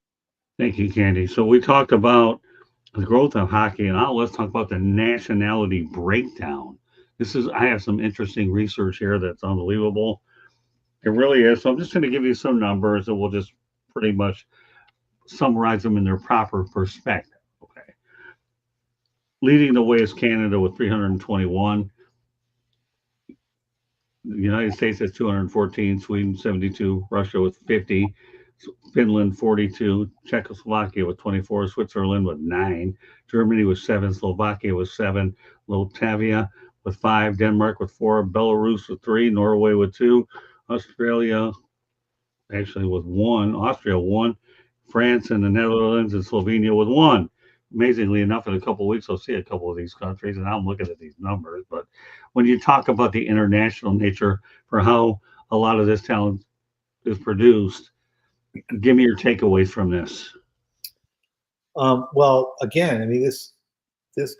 Thank you, Candy. So we talked about the growth of hockey, and now let's talk about the nationality breakdown. I have some interesting research here that's unbelievable. It really is. So I'm just going to give you some numbers, and we'll just pretty much summarize them in their proper perspective. Okay. Leading the way is Canada with 321. The United States has 214, Sweden 72, Russia with 50, Finland 42, Czechoslovakia with 24, Switzerland with 9, Germany with 7, Slovakia with 7, Latvia with 5, Denmark with 4, Belarus with 3, Norway with 2, Australia actually with 1, Austria 1, France and the Netherlands and Slovenia with 1. Amazingly enough, in a couple of weeks, I'll see a couple of these countries, and I'm looking at these numbers. But when you talk about the international nature for how a lot of this talent is produced, give me your takeaways from this. Well, again, I mean, this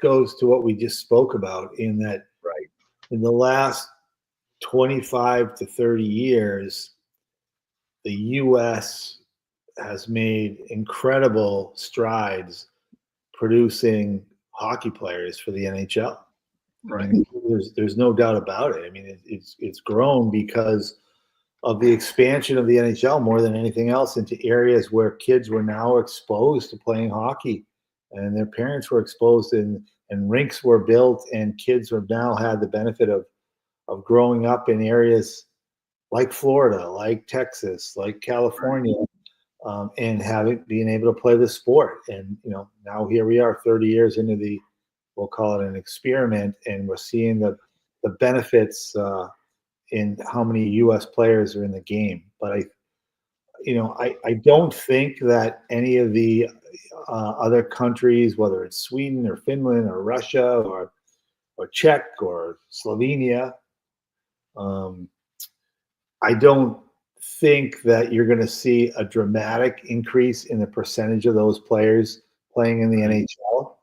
goes to what we just spoke about in that Right. In the last 25 to 30 years, the U.S. has made incredible strides producing hockey players for the NHL. Right. I mean, there's no doubt about it. I mean, it's grown because of the expansion of the NHL more than anything else into areas where kids were now exposed to playing hockey, and their parents were exposed, and rinks were built, and kids have now had the benefit of growing up in areas like Florida, like Texas, like California, and being able to play the sport. And now here we are, 30 years into we'll call it an experiment, and we're seeing the benefits in how many U.S. players are in the game. But I don't think that any of the other countries, whether it's Sweden or Finland or Russia or Czech or Slovenia, I don't think that you're going to see a dramatic increase in the percentage of those players playing in the NHL.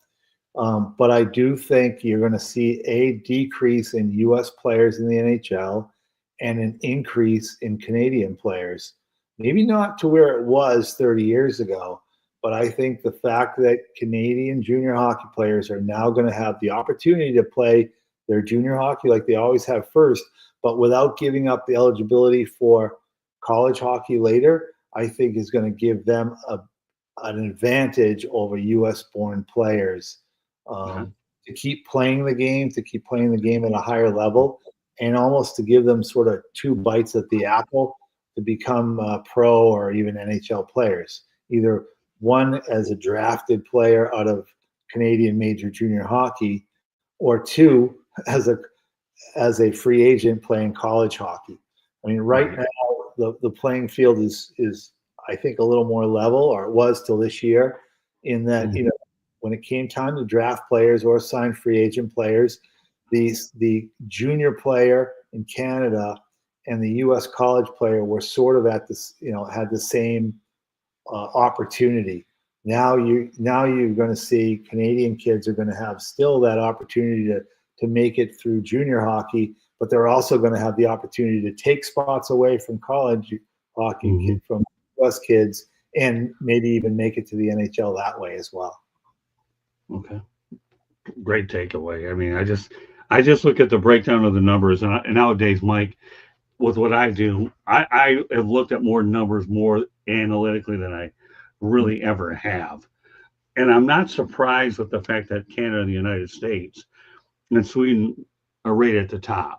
But I do think you're going to see a decrease in U.S. players in the NHL and an increase in Canadian players. Maybe not to where it was 30 years ago, but I think the fact that Canadian junior hockey players are now going to have the opportunity to play their junior hockey like they always have first, but without giving up the eligibility for college hockey later, I think is going to give them an advantage over U.S.-born players to keep playing the game, at a higher level, and almost to give them sort of two bites at the apple to become pro or even NHL players. Either one as a drafted player out of Canadian major junior hockey, or two as a free agent playing college hockey. I mean, right now the playing field is I think a little more level, or it was till this year. in that, you know, when it came time to draft players or sign free agent players, the junior player in Canada and the U.S. college player were sort of at this, you know, had the same opportunity. Now you're going to see Canadian kids are going to have still that opportunity to make it through junior hockey, but they're also going to have the opportunity to take spots away from college hockey from U.S. kids and maybe even make it to the NHL that way as well. Okay, great takeaway. I mean, I just look at the breakdown of the numbers, and nowadays, Mike, with what I do, I have looked at more numbers more analytically than I really ever have. And I'm not surprised with the fact that Canada, the United States, and Sweden are right at the top.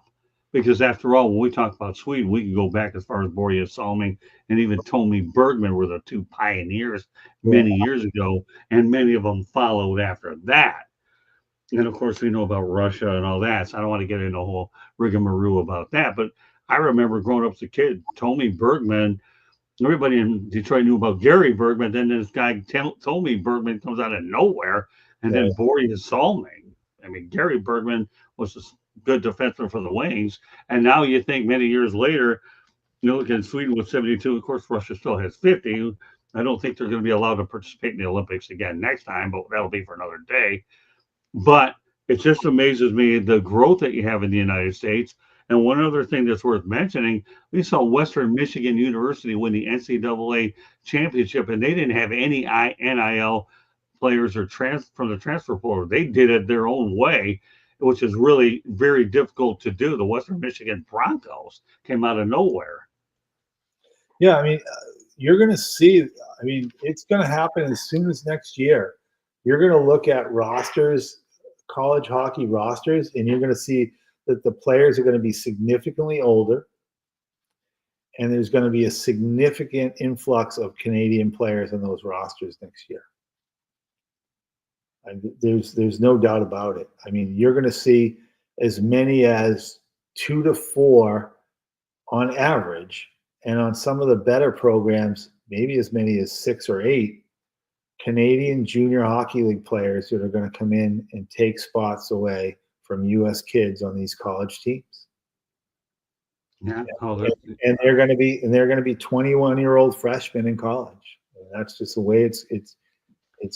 Because after all, when we talk about Sweden, we can go back as far as Borje Salming and even Tommy Bergman were the two pioneers many years ago, and many of them followed after that. And of course, we know about Russia and all that, so I don't want to get into a whole rigmarole about that. But I remember growing up as a kid, Tommy Bergman, everybody in Detroit knew about Gary Bergman. Then this guy Tommy Bergman comes out of nowhere, and then Borje Salming. I mean, Gary Bergman was a good defenseman for the Wings, and now you think many years later, you look at Sweden with 72. Of course, Russia still has 50. I don't think they're going to be allowed to participate in the Olympics again next time, but that'll be for another day. But it just amazes me the growth that you have in the United States. And one other thing that's worth mentioning, we saw Western Michigan University win the NCAA championship, and they didn't have any NIL players or from the transfer portal. They did it their own way, which is really very difficult to do. The Western Michigan Broncos came out of nowhere. Yeah, I mean, you're going to see, I mean, it's going to happen as soon as next year. You're going to look at rosters, college hockey rosters, and you're going to see that the players are going to be significantly older, and there's going to be a significant influx of Canadian players in those rosters next year. And there's no doubt about it. I mean, you're going to see as many as 2 to 4 on average, and on some of the better programs, maybe as many as 6 or 8 Canadian junior hockey league players that are going to come in and take spots away from U.S. kids on these college teams. Yeah, and they're going to be 21-year-old freshmen in college. And that's just the way it's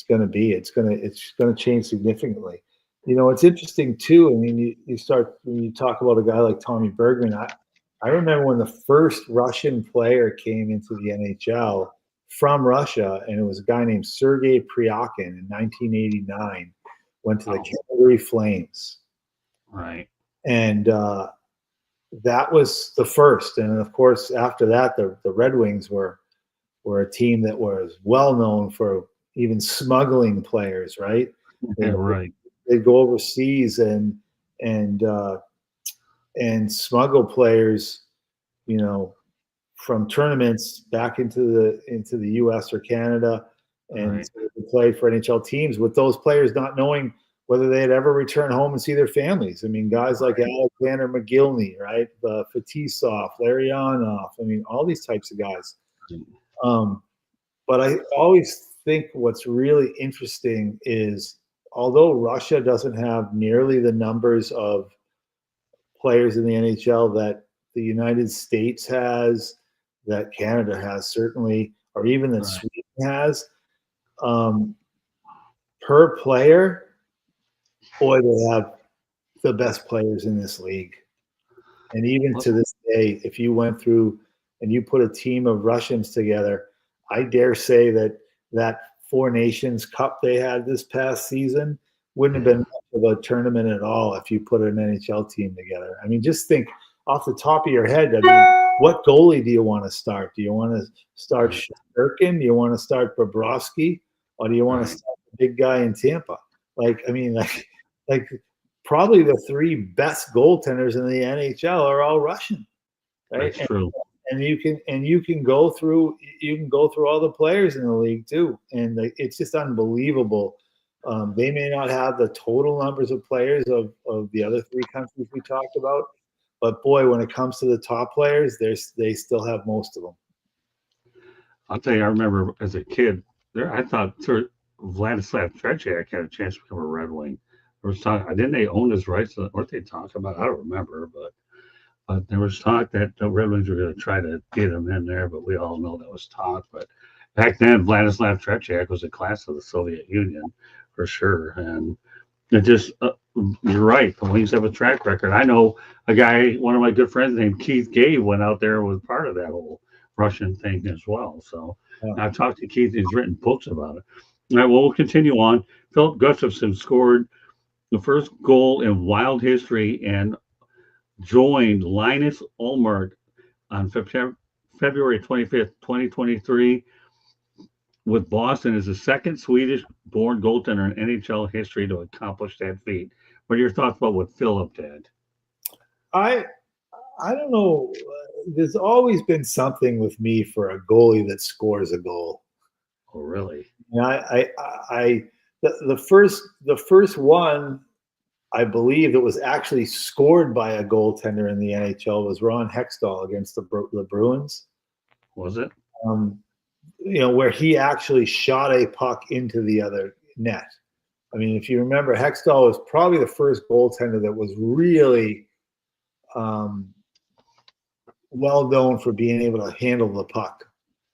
going to be. It's going to change significantly. You know, it's interesting too. I mean, when you talk about a guy like Tommy Bergman. I remember when the first Russian player came into the NHL from Russia, and it was a guy named Sergei Pryakin in 1989. Went to the Calgary Flames. Right. And that was the first. And of course, after that, the Red Wings were a team that was well known for even smuggling players, right? Right. They'd go overseas and smuggle players, you know, from tournaments back into the U.S. or Canada, and play for NHL teams, with those players not knowing whether they'd ever return home and see their families. I mean, guys like Alexander McGillney, right? Fetisov, Larionov. I mean, all these types of guys. But I always think what's really interesting is, although Russia doesn't have nearly the numbers of players in the NHL that the United States has, that Canada has certainly, or even that Sweden has, per player, boy, they have the best players in this league. And even to this day, if you went through and you put a team of Russians together, I dare say that Four Nations Cup they had this past season wouldn't have been much of a tournament at all if you put an NHL team together. I mean, just think off the top of your head, I mean, what goalie do you want to start? Do you want to start Shurkin? Do you want to start Bobrovsky? Or do you want to start the big guy in Tampa? Like, I mean, like probably the 3 best goaltenders in the NHL are all Russian, right? That's true. And you can go through all the players in the league too, and it's just unbelievable. They may not have the total numbers of players of the other 3 countries we talked about, but boy, when it comes to the top players, they still have most of them. I'll tell you, I remember as a kid, I thought Vladislav Tretiak had a chance to become a Red Wing. There was talk, didn't they own his rights? Weren't they talking about? I don't remember, but there was talk that the Red Wings were going to try to get him in there, but we all know that was talk. But back then, Vladislav Tretiak was a class of the Soviet Union for sure, and it just you're right. The Wings have a track record. I know a guy, one of my good friends named Keith Gave, went out there and was part of that whole Russian thing as well. So I've talked to Keith. He's written books about it. All right, well, we'll continue on. Philip Gustafson scored the first goal in Wild history and joined Linus Ullmark on February 25th, 2023, with Boston as the second Swedish-born goaltender in NHL history to accomplish that feat. What are your thoughts about what Philip did? I don't know. There's always been something with me for a goalie that scores a goal. Oh, really? And the first one, I believe, that was actually scored by a goaltender in the NHL was Ron Hextall against the Bruins. Was it? Where he actually shot a puck into the other net. I mean, if you remember, Hextall was probably the first goaltender that was really well known for being able to handle the puck.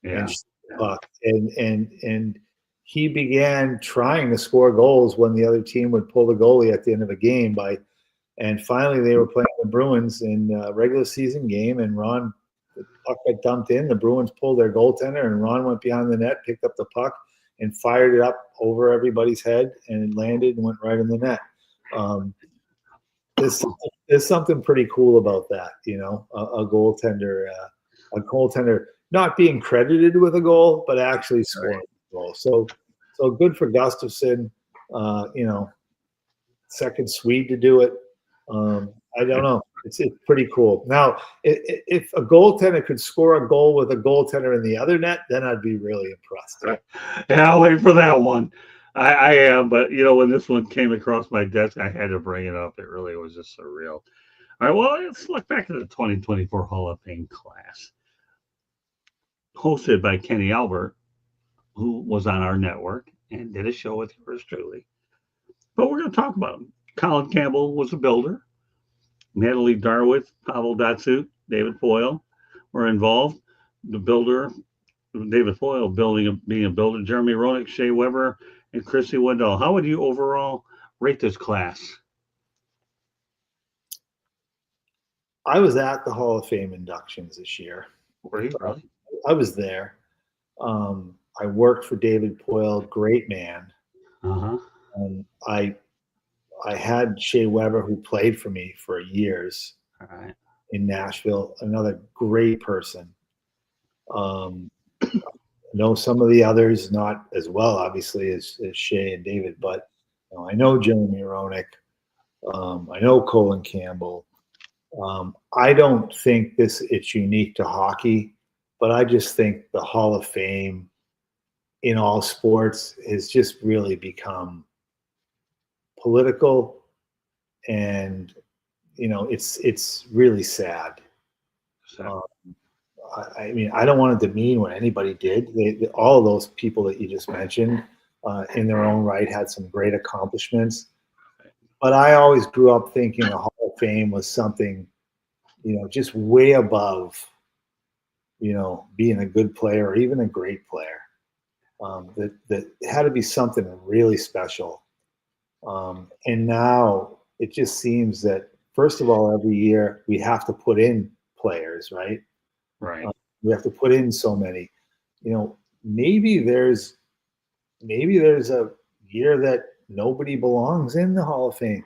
Yeah. And he began trying to score goals when the other team would pull the goalie at the end of a game and finally they were playing the Bruins in a regular season game, and Ron, the puck got dumped in, the Bruins pulled their goaltender, and Ron went behind the net, picked up the puck and fired it up over everybody's head, and it landed and went right in the net. There's something pretty cool about that, a goaltender not being credited with a goal, but actually scoring a goal. So good for Gustafson. Second Swede to do it. I don't know. It's pretty cool. Now, if a goaltender could score a goal with a goaltender in the other net, then I'd be really impressed. Yeah, I'll wait for that one. I am, but when this one came across my desk, I had to bring it up. It really was just surreal. All right, well, let's look back at the 2024 Hall of Fame class, hosted by Kenny Albert, who was on our network and did a show with yours truly. But we're going to talk about him. Colin Campbell was a builder. Natalie Darwitz, Pavel Datsyuk, David Foyle were involved. The builder, David Foyle, being a builder. Jeremy Roenick, Shea Weber, and Chrissy Wendell. How would you overall rate this class? I was at the Hall of Fame inductions this year. Were you really? I was there. I worked for David Foyle, great man. Uh-huh. I had Shea Weber, who played for me for years in Nashville, another great person. Know some of the others, not as well, obviously, as Shea and David, but I know Jeremy Roenick. I know Colin Campbell. I don't think it's unique to hockey, but I just think the Hall of Fame in all sports has just really become political, and it's really sad. I mean, I don't want to demean what anybody did. All of those people that you just mentioned, in their own right, had some great accomplishments. But I always grew up thinking the Hall of Fame was something, just way above, being a good player or even a great player. That had to be something really special. And now it just seems that, first of all, every year we have to put in players, right? Right. We have to put in so many. Maybe there's a year that nobody belongs in the Hall of Fame,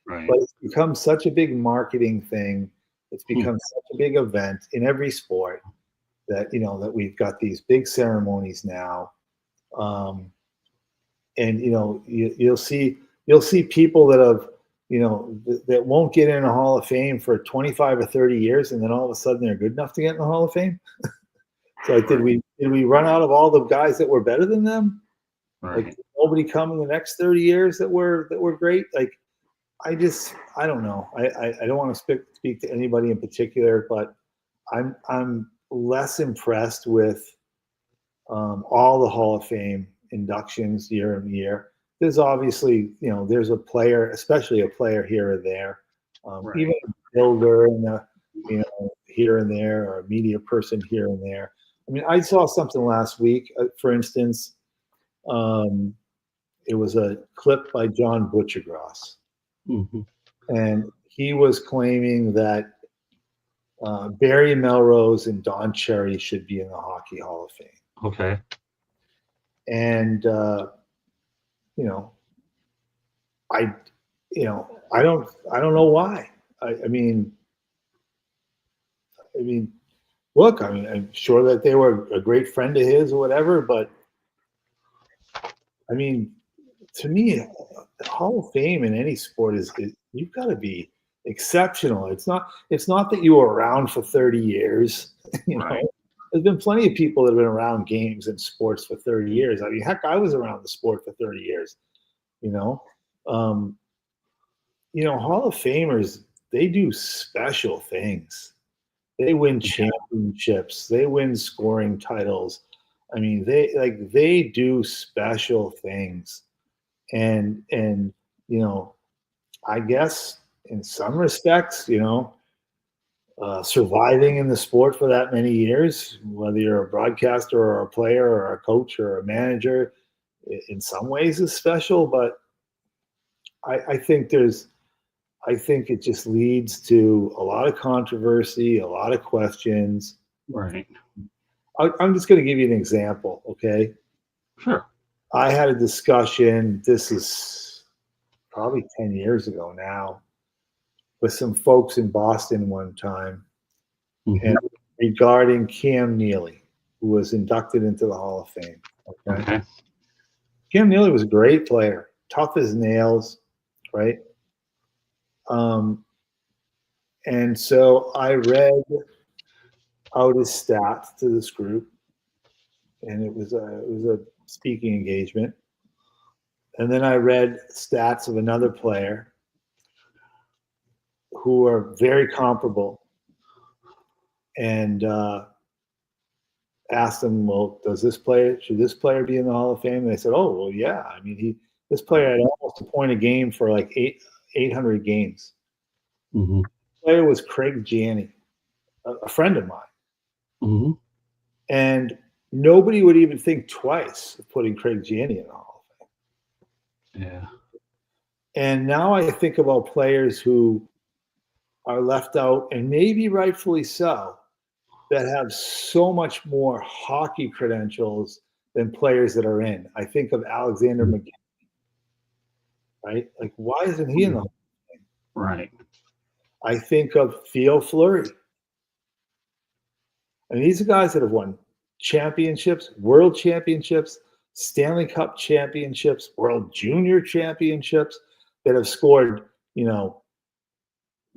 Right. But it's become such a big marketing thing. It's become such a big event in every sport that, that we've got these big ceremonies now. And you'll see people that have that won't get in a Hall of Fame for 25 or 30 years, and then all of a sudden they're good enough to get in the Hall of Fame. So did we run out of all the guys that were better than them? Right. Like, nobody come in the next 30 years that were great. Like, I don't know. I don't want to speak to anybody in particular, but I'm less impressed with all the Hall of Fame inductions year in year. There's obviously, there's a player, especially a player here or there, Right. even a builder and here and there, or a media person here and there. I mean, I saw something last week, for instance. It was a clip by John Butchergross, and he was claiming that Barry Melrose and Don Cherry should be in the Hockey Hall of Fame. Okay. And I don't know why. I mean, look, I'm sure that they were a great friend of his or whatever, but I mean, to me, the Hall of Fame in any sport is you've got to be exceptional. It's not that you were around for 30 years. Right. There's been plenty of people that have been around games and sports for 30 years. I mean, heck, I was around the sport for 30 years. Hall of Famers, they do special things. They win championships. They win scoring titles. I mean, they do special things. And I guess in some respects, surviving in the sport for that many years, whether you're a broadcaster or a player or a coach or a manager, in some ways is special. But I think it just leads to a lot of controversy, a lot of questions. Right. I'm just going to give you an example, okay? Sure. I had a discussion, this is probably 10 years ago now, with some folks in Boston one time, and regarding Cam Neely, who was inducted into the Hall of Fame. Okay. Cam Neely was a great player, tough as nails, right? And so I read out his stats to this group, and it was a speaking engagement. And then I read stats of another player who are very comparable, and asked them, well, should this player be in the Hall of Fame? And they said, oh, well, yeah. I mean, this player had almost a point a game for like 800 games. The player was Craig Gianni, a friend of mine. And nobody would even think twice of putting Craig Gianni in the Hall of Fame. Yeah. And now I think about players who are left out, and maybe rightfully so, that have so much more hockey credentials than players that are in. I think of Alexander McGinn, right? Like, why isn't he in the Hall of Fame? Right. I think of Theo Fleury. I mean, these are guys that have won championships, world championships, Stanley Cup championships, world junior championships, that have scored,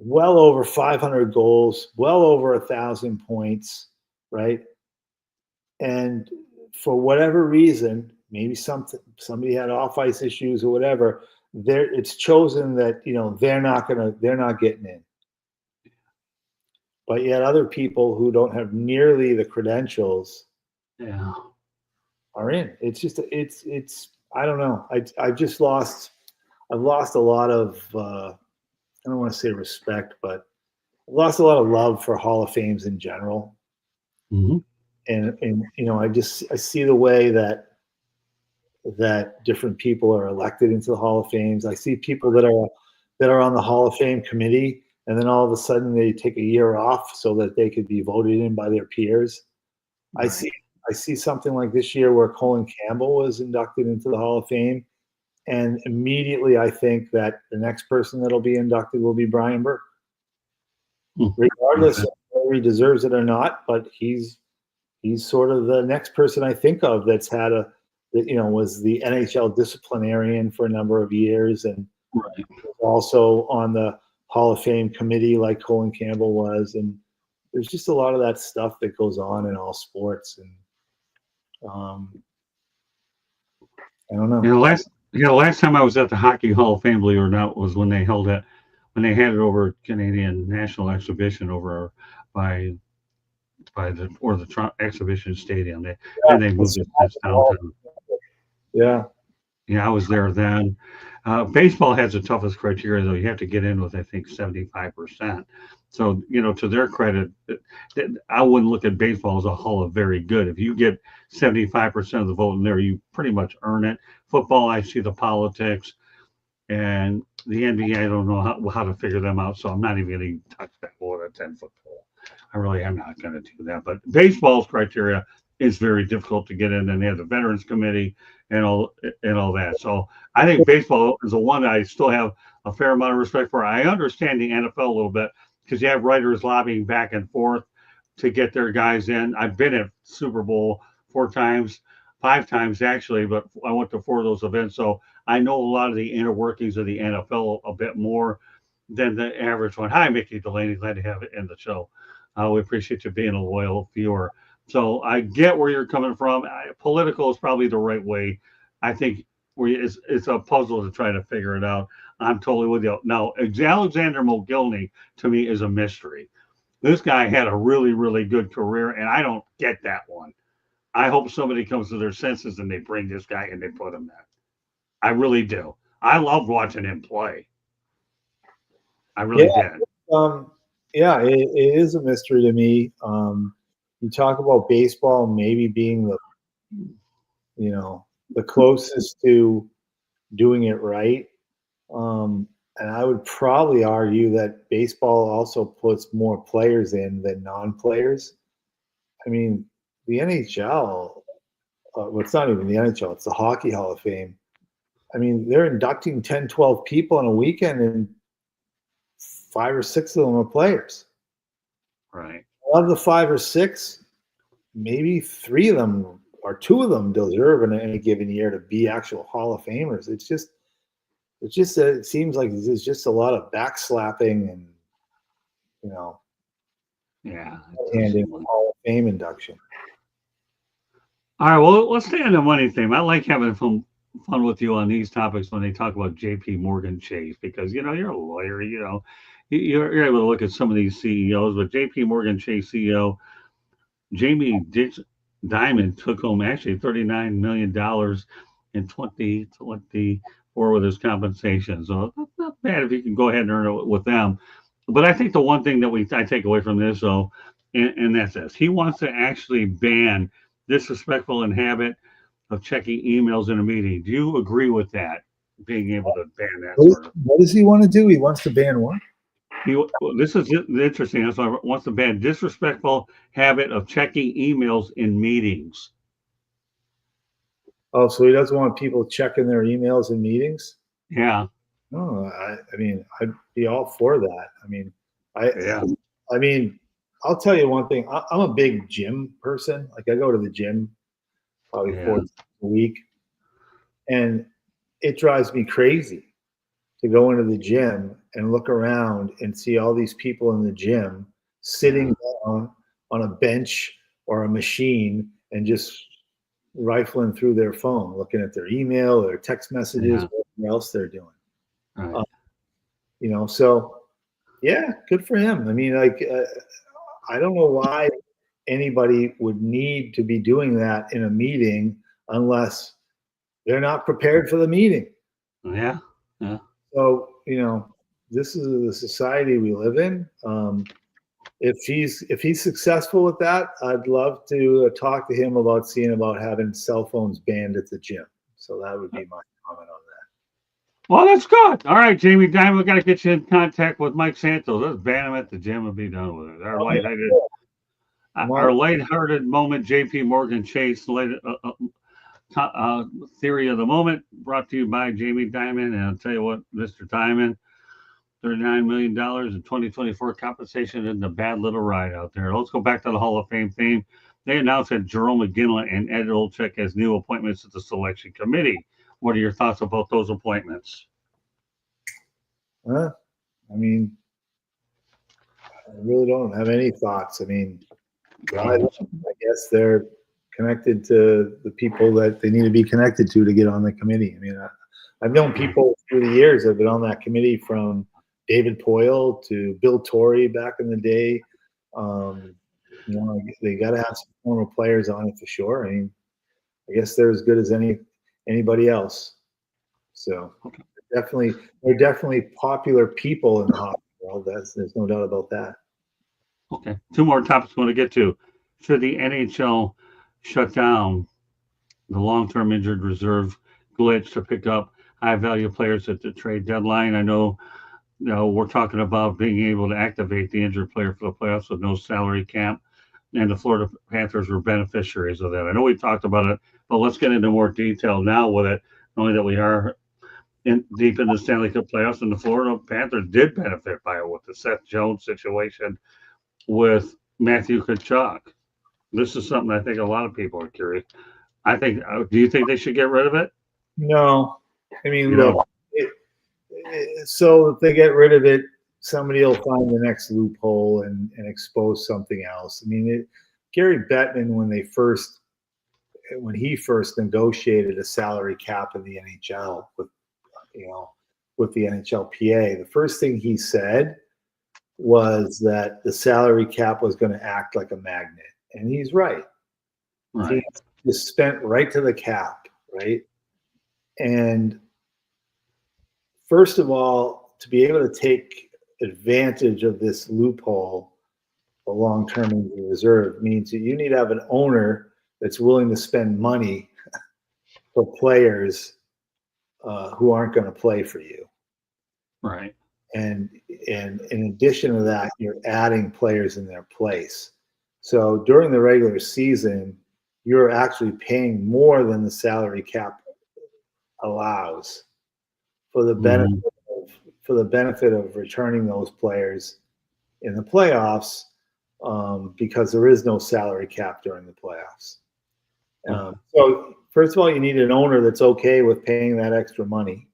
well over 500 goals, well over 1,000 points, right? And for whatever reason, maybe somebody had off-ice issues or whatever, it's chosen that they're not getting in. But yet other people who don't have nearly the credentials, are in. It's just I don't know. I've lost a lot of I don't want to say respect, but I've lost a lot of love for Hall of Fames in general. And I see the way that different people are elected into the Hall of Fames. I see people that are on the Hall of Fame committee, and then all of a sudden they take a year off so that they could be voted in by their peers. Right. I see something like this year where Colin Campbell was inducted into the Hall of Fame, and immediately I think that the next person that'll be inducted will be Brian Burke, regardless of whether he deserves it or not. But he's sort of the next person I think of that's had was the NHL disciplinarian for a number of years, and also on the Hall of Fame committee like Colin Campbell was. And there's just a lot of that stuff that goes on in all sports. And I don't know. Last time I was at the Hockey Hall of Fame, believe it or not, was when they had it over Canadian National Exhibition over by the Trump Exhibition Stadium. They moved it to downtown. Yeah. Yeah, I was there then. Baseball has the toughest criteria, though. You have to get in with, I think, 75%. So, to their credit, I wouldn't look at baseball as a whole of very good. If you get 75% of the vote in there, you pretty much earn it. Football, I see the politics, and the NBA, I don't know how to figure them out, so I'm not even going to touch that more than 10-foot pole. I really am not going to do that. But baseball's criteria is very difficult to get in, and they have the Veterans Committee and all that. So I think baseball is the one that I still have a fair amount of respect for. I understand the NFL a little bit because you have writers lobbying back and forth to get their guys in. I've been at Super Bowl 4 times, 5 times actually, but I went to 4 of those events. So I know a lot of the inner workings of the NFL a bit more than the average one. Hi, Mickey Delaney. Glad to have it in the show. We appreciate you being a loyal viewer. So I get where you're coming from. Political is probably the right way. I think it's a puzzle to try to figure it out. I'm totally with you. Now, Alexander Mogilny to me is a mystery. This guy had a really, really good career, and I don't get that one. I hope somebody comes to their senses and they bring this guy and they put him there. I really do. I loved watching him play. I really did. Yeah, it is a mystery to me. You talk about baseball maybe being the closest to doing it right. And I would probably argue that baseball also puts more players in than non-players. I mean, the NHL, well, it's not even the NHL, it's the Hockey Hall of Fame. I mean, they're inducting 10, 12 people on a weekend, and 5 or 6 of them are players. Right. Of the 5 or 6, maybe 3 of them or 2 of them deserve in any given year to be actual Hall of Famers. It seems like there's just a lot of backslapping and, Yeah. handing Hall of Fame induction. All right. Well, let's stay on the money theme. I like having fun with you on these topics when they talk about J.P. Morgan Chase because you're a lawyer. You're able to look at some of these CEOs, but J.P. Morgan Chase CEO Jamie Dimon took home actually $39 million in 2024 with his compensation. So that's not bad if you can go ahead and earn it with them. But I think the one thing that I take away from this, though, and that's this: he wants to actually ban disrespectful and habit of checking emails in a meeting. Do you agree with that? Being able to ban that sort of. What does he want to do? He wants to ban what? This is interesting. That's why he wants to ban disrespectful habit of checking emails in meetings. Oh, so he doesn't want people checking their emails in meetings? Yeah. No, I mean, I'd be all for that. I mean, I'll tell you one thing. I'm a big gym person. Like I go to the gym probably 4 times a week, and it drives me crazy to go into the gym and look around and see all these people in the gym sitting down on a bench or a machine and just rifling through their phone, looking at their email, their text messages, whatever else they're doing. Right. So yeah, good for him. I mean, I don't know why anybody would need to be doing that in a meeting unless they're not prepared for the meeting. Yeah. Yeah. So, this is the society we live in. If he's successful with that, I'd love to talk to him about having cell phones banned at the gym. So that would be my comment on that. Well, that's good. All right, Jamie Dimon, we got to get you in contact with Mike Santos. Let's ban him at the gym and be done with it. Our lighthearted moment, J.P. Morgan Chase theory of the moment, brought to you by Jamie Dimon. And I'll tell you what, Mr. Dimon, $39 million in 2024 compensation isn't a bad little ride out there. Let's go back to the Hall of Fame theme. They announced that Jerome McGinley and Ed Olczyk as new appointments to the selection committee. What are your thoughts about those appointments? I mean, I really don't have any thoughts. I mean, I guess they're connected to the people that they need to be connected to get on the committee. I mean, I've known people through the years that have been on that committee, from David Poyle to Bill Torrey back in the day. They got to have some former players on it for sure. I mean, I guess they're as good as anybody else. So they're definitely popular people in the hockey world. There's no doubt about that. Okay. Two more topics I want to get to. Should the NHL shut down the long-term injured reserve glitch to pick up high-value players at the trade deadline? I know, we're talking about being able to activate the injured player for the playoffs with no salary cap, and the Florida Panthers were beneficiaries of that. I know we talked about it, but let's get into more detail now with it, knowing that we are deep in the Stanley Cup playoffs, and the Florida Panthers did benefit by it with the Seth Jones situation with Matthew Tkachuk. This is something I think a lot of people are curious. Do you think they should get rid of it? No. I mean, look, so if they get rid of it, somebody will find the next loophole and expose something else. I mean, Gary Bettman, when he first negotiated a salary cap in the NHL with the NHLPA, the first thing he said was that the salary cap was going to act like a magnet, and he's right. Right. He spent right to the cap, right? And first of all, to be able to take advantage of this loophole, a long-term injury reserve, means that you need to have an owner that's willing to spend money for players who aren't going to play for you. Right. And in addition to that, you're adding players in their place. So during the regular season, you're actually paying more than the salary cap allows for the benefit of returning those players in the playoffs, because there is no salary cap during the playoffs. So first of all, you need an owner that's okay with paying that extra money.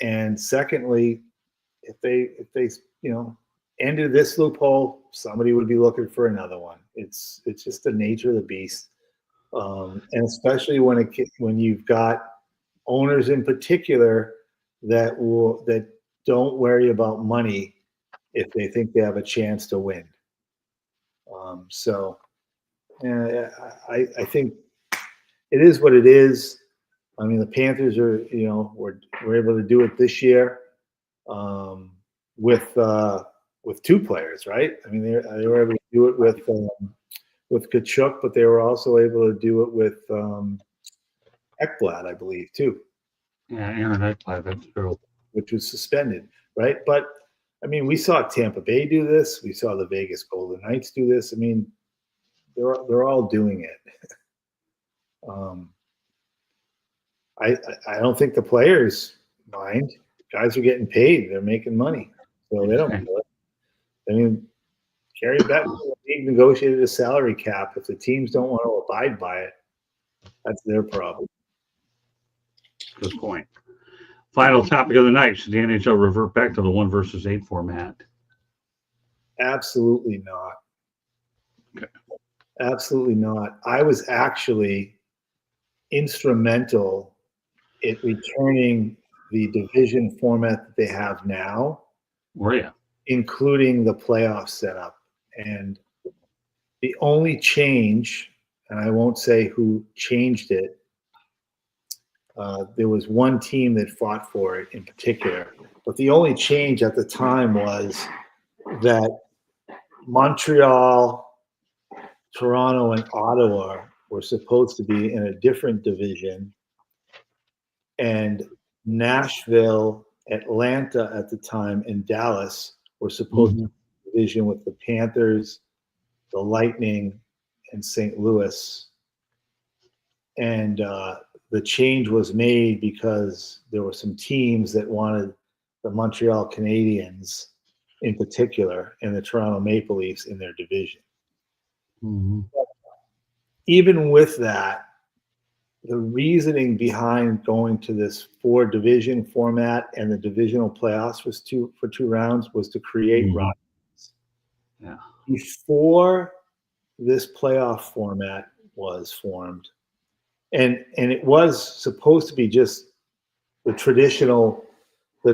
And secondly, if they ended this loophole, somebody would be looking for another one. It's just the nature of the beast, and especially when you've got owners in particular that don't worry about money if they think they have a chance to win. I think it is what it is. I mean, the Panthers were able to do it this year with two players, right? I mean, they were able to do it with Tkachuk, but they were also able to do it with Ekblad, I believe, too. Yeah, Aaron Ekblad, that's true. Which was suspended, right? But I mean, we saw Tampa Bay do this. We saw the Vegas Golden Knights do this. I mean, they're all doing it. I don't think the players mind. Guys are getting paid. They're making money. So they don't do it. I mean, Gary Bettman negotiated a salary cap. If the teams don't want to abide by it, that's their problem. Good point. Final topic of the night. Should the NHL revert back to the 1 versus 8 format? Absolutely not. Okay. Absolutely not. I was actually instrumental in returning the division format that they have now. Were you? Including the playoff setup. And the only change, and I won't say who changed it, there was one team that fought for it in particular, but the only change at the time was that Montreal, Toronto, and Ottawa were supposed to be in a different division, and Nashville, Atlanta at the time, and Dallas were supposed to be in a division with the Panthers, the Lightning, and St. Louis. And the change was made because there were some teams that wanted the Montreal Canadiens in particular and the Toronto Maple Leafs in their division. Mm-hmm. Even with that, the reasoning behind going to this 4-division format and the divisional playoffs was for 2 rounds was to create rivalries. Yeah. Before this playoff format was formed, and it was supposed to be just the traditional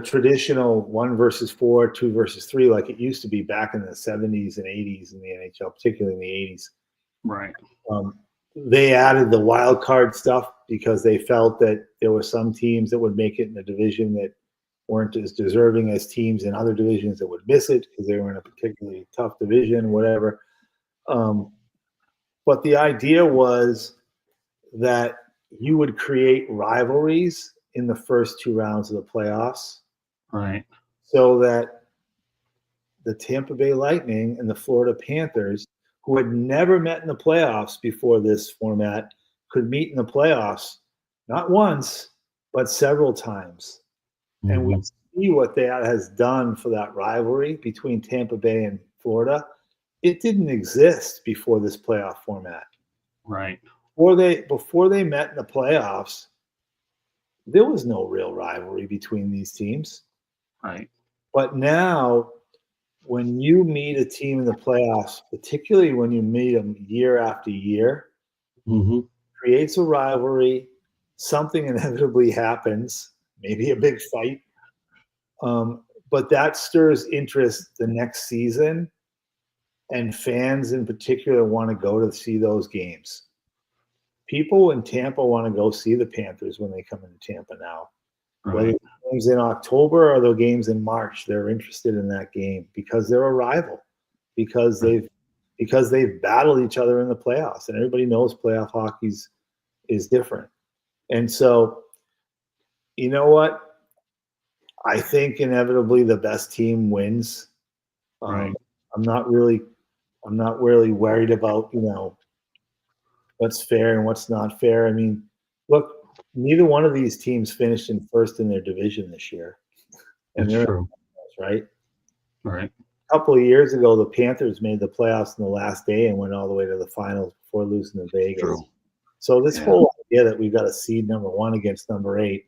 1 versus 4, 2 versus 3, like it used to be back in the 70s and 80s in the NHL, particularly in the 80s. Right. they added the wild card stuff because they felt that there were some teams that would make it in a division that weren't as deserving as teams in other divisions that would miss it because they were in a particularly tough division, whatever. But the idea was that you would create rivalries in the first 2 rounds of the playoffs. Right. So that the Tampa Bay Lightning and the Florida Panthers, who had never met in the playoffs before this format, could meet in the playoffs, not once, but several times. Mm-hmm. And we see what that has done for that rivalry between Tampa Bay and Florida. It didn't exist before this playoff format. Right. Before they met in the playoffs, there was no real rivalry between these teams. Right. But now, when you meet a team in the playoffs, particularly when you meet them year after year, creates a rivalry. Something inevitably happens, maybe a big fight. But that stirs interest the next season, and fans in particular want to go to see those games. People in Tampa want to go see the Panthers when they come into Tampa now. Right. Whether the games in October or the games in March, they're interested in that game because they're a rival, because they've battled each other in the playoffs, and everybody knows playoff hockey is different. And so, you know what? I think inevitably the best team wins. Right. I'm not really worried about, what's fair and what's not fair. I mean, look, neither one of these teams finished in first in their division this year. And that's true. Right? Right. A couple of years ago, the Panthers made the playoffs in the last day and went all the way to the finals before losing to Vegas. True. So this whole idea that we've got a seed number 1 against number 8,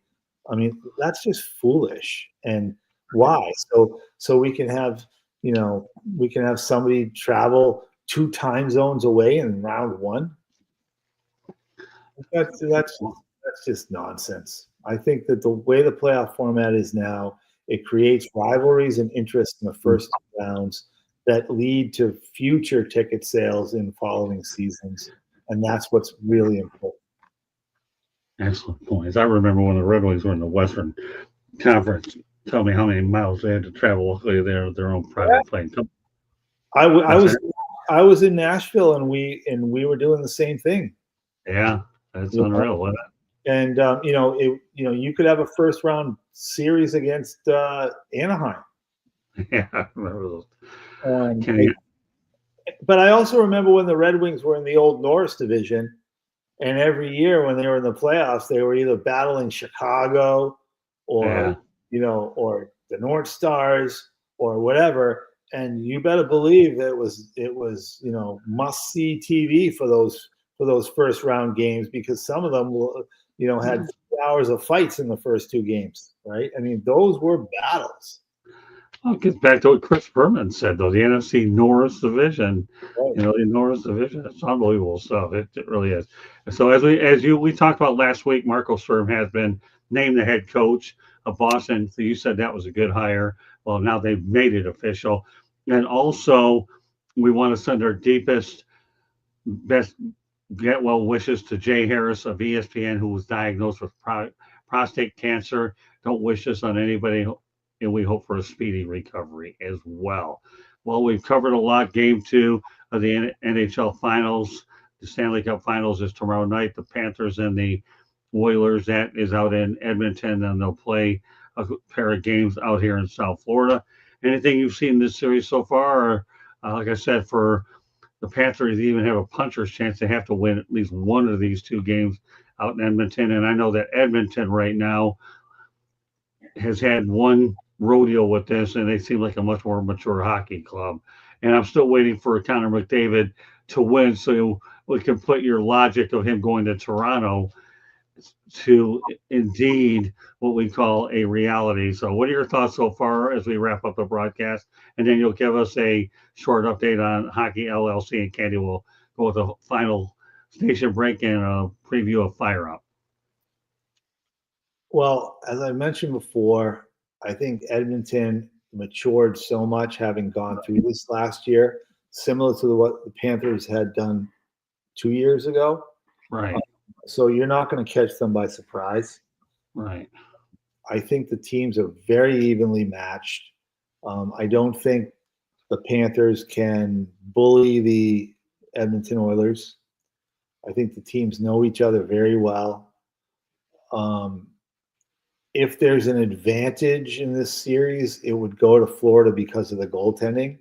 I mean, that's just foolish. And why? So we can have, somebody travel 2 time zones away in round 1. That's just nonsense. I think that the way the playoff format is now, it creates rivalries and interest in the first 2 rounds that lead to future ticket sales in following seasons. And that's what's really important. Excellent points. I remember when the Red Wings were in the Western Conference, tell me how many miles they had to travel. Luckily, they had their own private plane. I was in Nashville, and we were doing the same thing. Yeah, that's unreal, wasn't it? And you could have a first round series against Anaheim. Yeah, I remember those. But I also remember when the Red Wings were in the old Norris division, and every year when they were in the playoffs, they were either battling Chicago or or the North Stars or whatever. And you better believe that it was must see TV for those first round games, because some of them had 3 hours of fights in the first 2 games, right? I mean, those were battles. Well, it gets back to what Chris Berman said, though. The NFC Norris division, right. The Norris division, it's unbelievable stuff. It really is. So as we talked about last week, Marco Sturm has been named the head coach of Boston. So you said that was a good hire. Well, now they've made it official. And also, we want to send our best get well wishes to Jay Harris of ESPN, who was diagnosed with prostate cancer. Don't wish this on anybody, and we hope for a speedy recovery as well. Well, we've covered a lot. Game 2 of the NHL Finals. The Stanley Cup Finals is tomorrow night. The Panthers and the Oilers, that is out in Edmonton, and they'll play a pair of games out here in South Florida. Anything you've seen in this series so far? Or, like I said, for the Panthers even have a puncher's chance. They have to win at least one of these 2 games out in Edmonton. And I know that Edmonton right now has had one rodeo with this, and they seem like a much more mature hockey club. And I'm still waiting for Connor McDavid to win, so we can put your logic of him going to Toronto to indeed what we call a reality. So what are your thoughts so far as we wrap up the broadcast? And then you'll give us a short update on Hockey LLC, and Candy will go with the final station break and a preview of Fire Up. Well, as I mentioned before, I think Edmonton matured so much having gone through this last year, similar to what the Panthers had done 2 years ago. Right. So you're not going to catch them by surprise. Right. I think the teams are very evenly matched. I don't think the Panthers can bully the Edmonton Oilers. I think the teams know each other very well. If there's an advantage in this series, it would go to Florida because of the goaltending.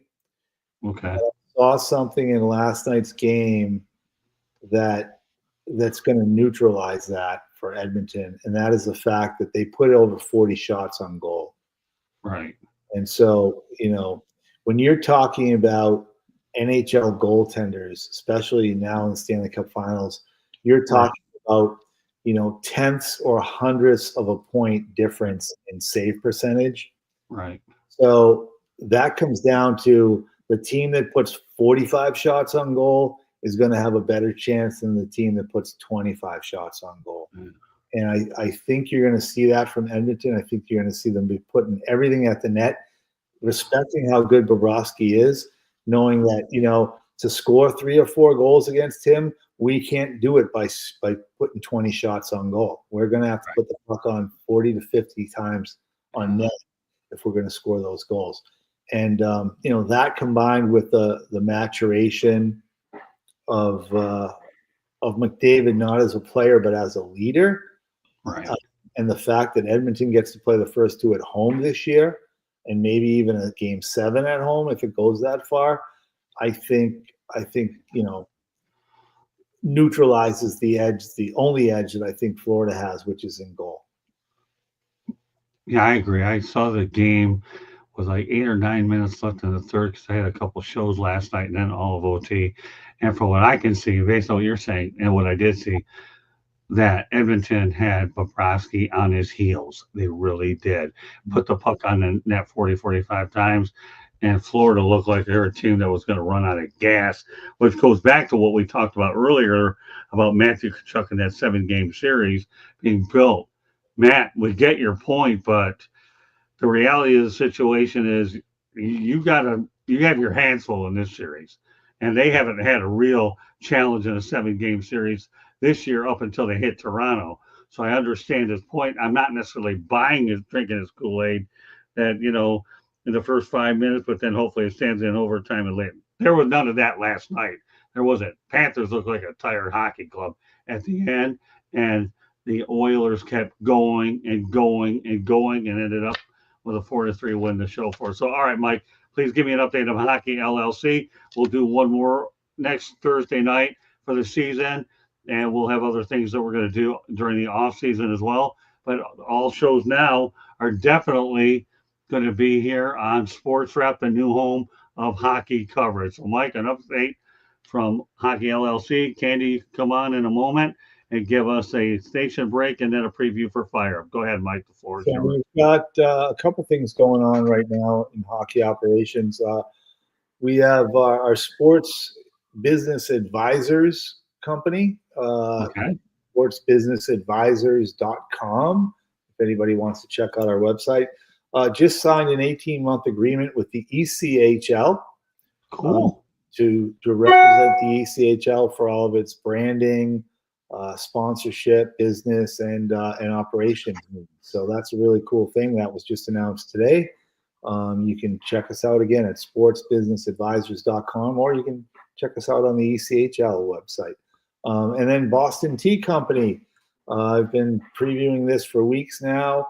Okay. I saw something in last night's game that's going to neutralize that for Edmonton, and that is the fact that they put over 40 shots on goal. Right. And so, when you're talking about NHL goaltenders, especially now in the Stanley Cup Finals, you're talking about, tenths or hundredths of a point difference in save percentage. Right. So that comes down to the team that puts 45 shots on goal is going to have a better chance than the team that puts 25 shots on goal. Mm. And I think you're going to see that from Edmonton. I think you're going to see them be putting everything at the net, respecting how good Bobrovsky is, knowing that, to score 3 or 4 goals against him, we can't do it by putting 20 shots on goal. We're going to have to put the puck on 40 to 50 times on net if we're going to score those goals. And, that combined with the maturation of McDavid, not as a player, but as a leader. Right. And the fact that Edmonton gets to play the first 2 at home this year, and maybe even a game 7 at home if it goes that far, I think neutralizes the edge, the only edge that I think Florida has, which is in goal. Yeah, I agree. I saw the game with like 8 or 9 minutes left in the third because I had a couple shows last night and then all of OT. And from what I can see, based on what you're saying and what I did see, that Edmonton had Bobrovsky on his heels. They really did. Put the puck on the net 40, 45 times, and Florida looked like they were a team that was going to run out of gas, which goes back to what we talked about earlier about Matthew Tkachuk in that 7-game series being built. Matt, we get your point, but the reality of the situation is you have your hands full in this series, and they haven't had a real challenge in a 7-game series this year up until they hit Toronto. So I understand his point. I'm not necessarily drinking his Kool-Aid that, in the first 5 minutes, but then hopefully it stands in overtime and late. There was none of that last night. There wasn't. Panthers looked like a tired hockey club at the end, and the Oilers kept going and going and going and ended up with a 4-3 win to show for. So, all right, Mike, please give me an update of Hockey LLC. We'll do one more next Thursday night for the season, and we'll have other things that we're going to do during the off season as well. But all shows now are definitely going to be here on Sports Wrap, the new home of hockey coverage. So, Mike, an update from Hockey LLC. Candy, come on in a moment and give us a station break and then a preview for Fire. Go ahead, Mike. The floor is yours. We've got a couple things going on right now in hockey operations. We have our sports business advisors company, sportsbusinessadvisors.com. If anybody wants to check out our website, just signed an 18-month agreement with the ECHL. Cool. To represent the ECHL for all of its branding, sponsorship, business, and operations. So that's a really cool thing that was just announced today. You can check us out again at sportsbusinessadvisors.com, or you can check us out on the ECHL website. And then Boston Tea Company. I've been previewing this for weeks now.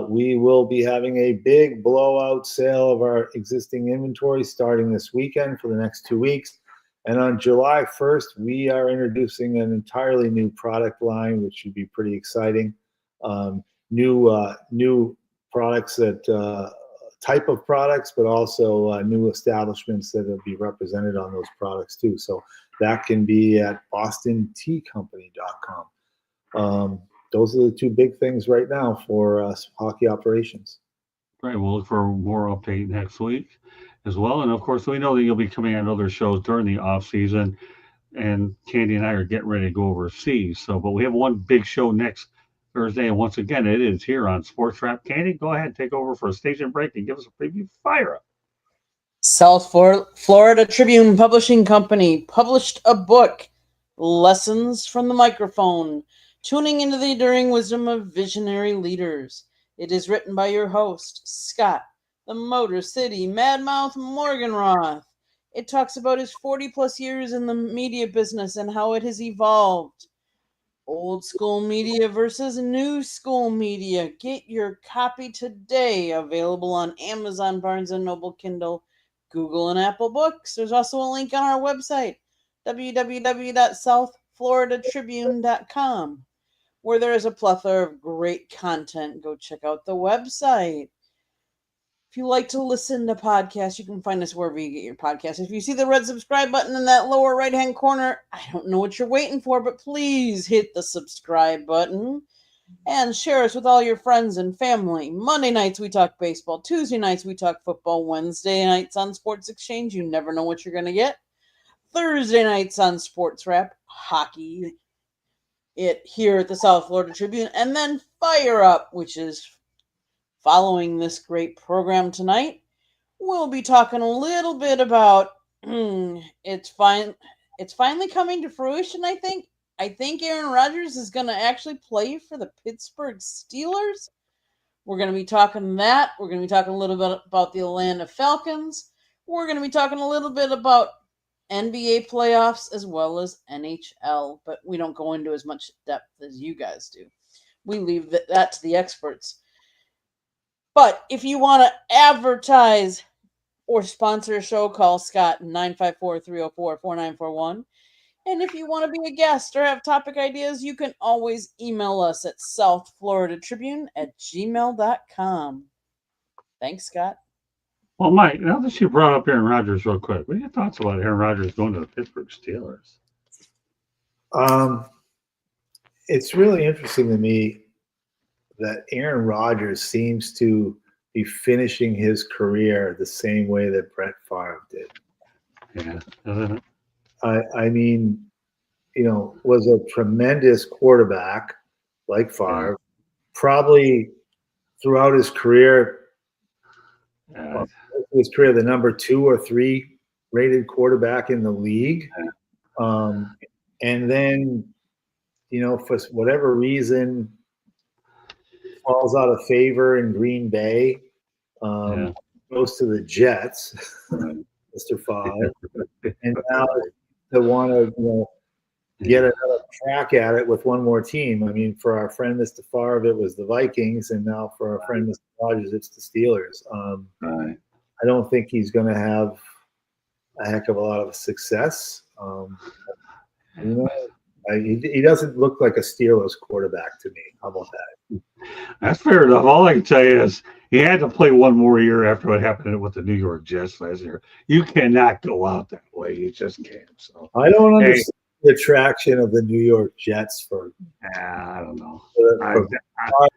We will be having a big blowout sale of our existing inventory starting this weekend for the next 2 weeks. And on July 1st, we are introducing an entirely new product line, which should be pretty exciting. New products type of products, but also new establishments that will be represented on those products too. So that can be at bostonteacompany.com. Those are the 2 big things right now for hockey operations. Great. We'll look for more update next week as well. And of course, we know that you'll be coming on other shows during the off season, and Candy and I are getting ready to go overseas. So, but we have one big show next Thursday. And once again, it is here on Sports Wrap. Candy, go ahead and take over for a station break and give us a preview. Fire up. South Florida Tribune Publishing Company published a book, Lessons from the Microphone, Tuning into the Enduring Wisdom of Visionary Leaders. It is written by your host, Scott, the Motor City Madmouth Morganroth. It talks about his 40-plus years in the media business and how it has evolved. Old school media versus new school media. Get your copy today. Available on Amazon, Barnes & Noble, Kindle, Google, and Apple Books. There's also a link on our website, www.southfloridatribune.com, where there is a plethora of great content. Go check out the website. If you like to listen to podcasts, you can find us wherever you get your podcasts. If you see the red subscribe button in that lower right-hand corner, I don't know what you're waiting for, but please hit the subscribe button and share us with all your friends and family. Monday nights, we talk baseball. Tuesday nights, we talk football. Wednesday nights on Sports Exchange, you never know what you're going to get. Thursday nights on Sports Wrap, hockey, it here at the South Florida Tribune. And then Fire Up, which is following this great program tonight. We'll be talking a little bit about it's finally coming to fruition, I think. I think Aaron Rodgers is going to actually play for the Pittsburgh Steelers. We're going to be talking that. We're going to be talking a little bit about the Atlanta Falcons. We're going to be talking a little bit about NBA playoffs as well as NHL, but we don't go into as much depth as you guys do. We leave that to the experts. But if you want to advertise or sponsor a show, call Scott 954-304-4941. And if you want to be a guest or have topic ideas, you can always email us at southfloridatribune@gmail.com. Thanks, Scott. Well, Mike, now that you brought up Aaron Rodgers real quick, what are your thoughts about Aaron Rodgers going to the Pittsburgh Steelers? It's really interesting to me that Aaron Rodgers seems to be finishing his career the same way that Brett Favre did. Yeah. I mean, was a tremendous quarterback like Favre, probably throughout his career, the number 2 or 3 rated quarterback in the league. And then, for whatever reason, falls out of favor in Green Bay, goes to the Jets, Mr. Favre, and now to want to get another crack at it with one more team. I mean, for our friend Mr. Favre, it was the Vikings, and now for our friend Mr. Rodgers, it's the Steelers. I don't think he's going to have a heck of a lot of success. He doesn't look like a Steelers quarterback to me. How about that? That's fair enough. All I can tell you is he had to play one more year after what happened with the New York Jets last year. You cannot go out that way. You just can't. So I don't understand the attraction of the New York Jets for. I don't know.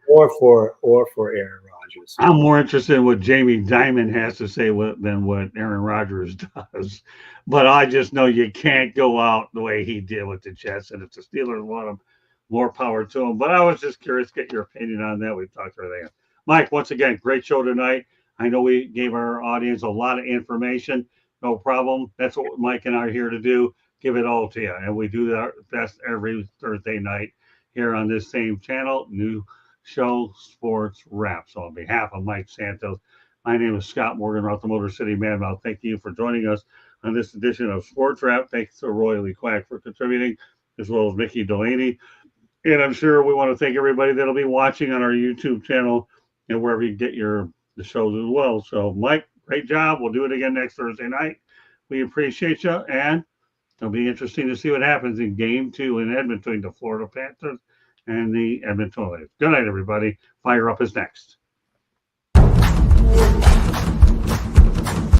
Or for Aaron Rodgers. I'm more interested in what Jamie Dimon has to say than what Aaron Rodgers does. But I just know you can't go out the way he did with the Jets. And if the Steelers want him, more power to him. But I was just curious to get your opinion on that. We've talked about that. Mike, once again, great show tonight. I know we gave our audience a lot of information. No problem. That's what Mike and I are here to do. Give it all to you. And we do our best every Thursday night here on this same channel. New show, Sports Wrap. So on behalf of Mike Santos, my name is Scott Morganroth, the Motor City Madmouth. Thank you for joining us on this edition of Sports Wrap. Thanks to Roy Lee Quack for contributing, as well as Mickey Delaney. And I'm sure we want to thank everybody that'll be watching on our YouTube channel and wherever you get the shows as well. So, Mike, great job. We'll do it again next Thursday night. We appreciate you, and it'll be interesting to see what happens in Game 2 in Edmonton between the Florida Panthers and the Edmonton Oilers. Good night, everybody. Fire Up is next.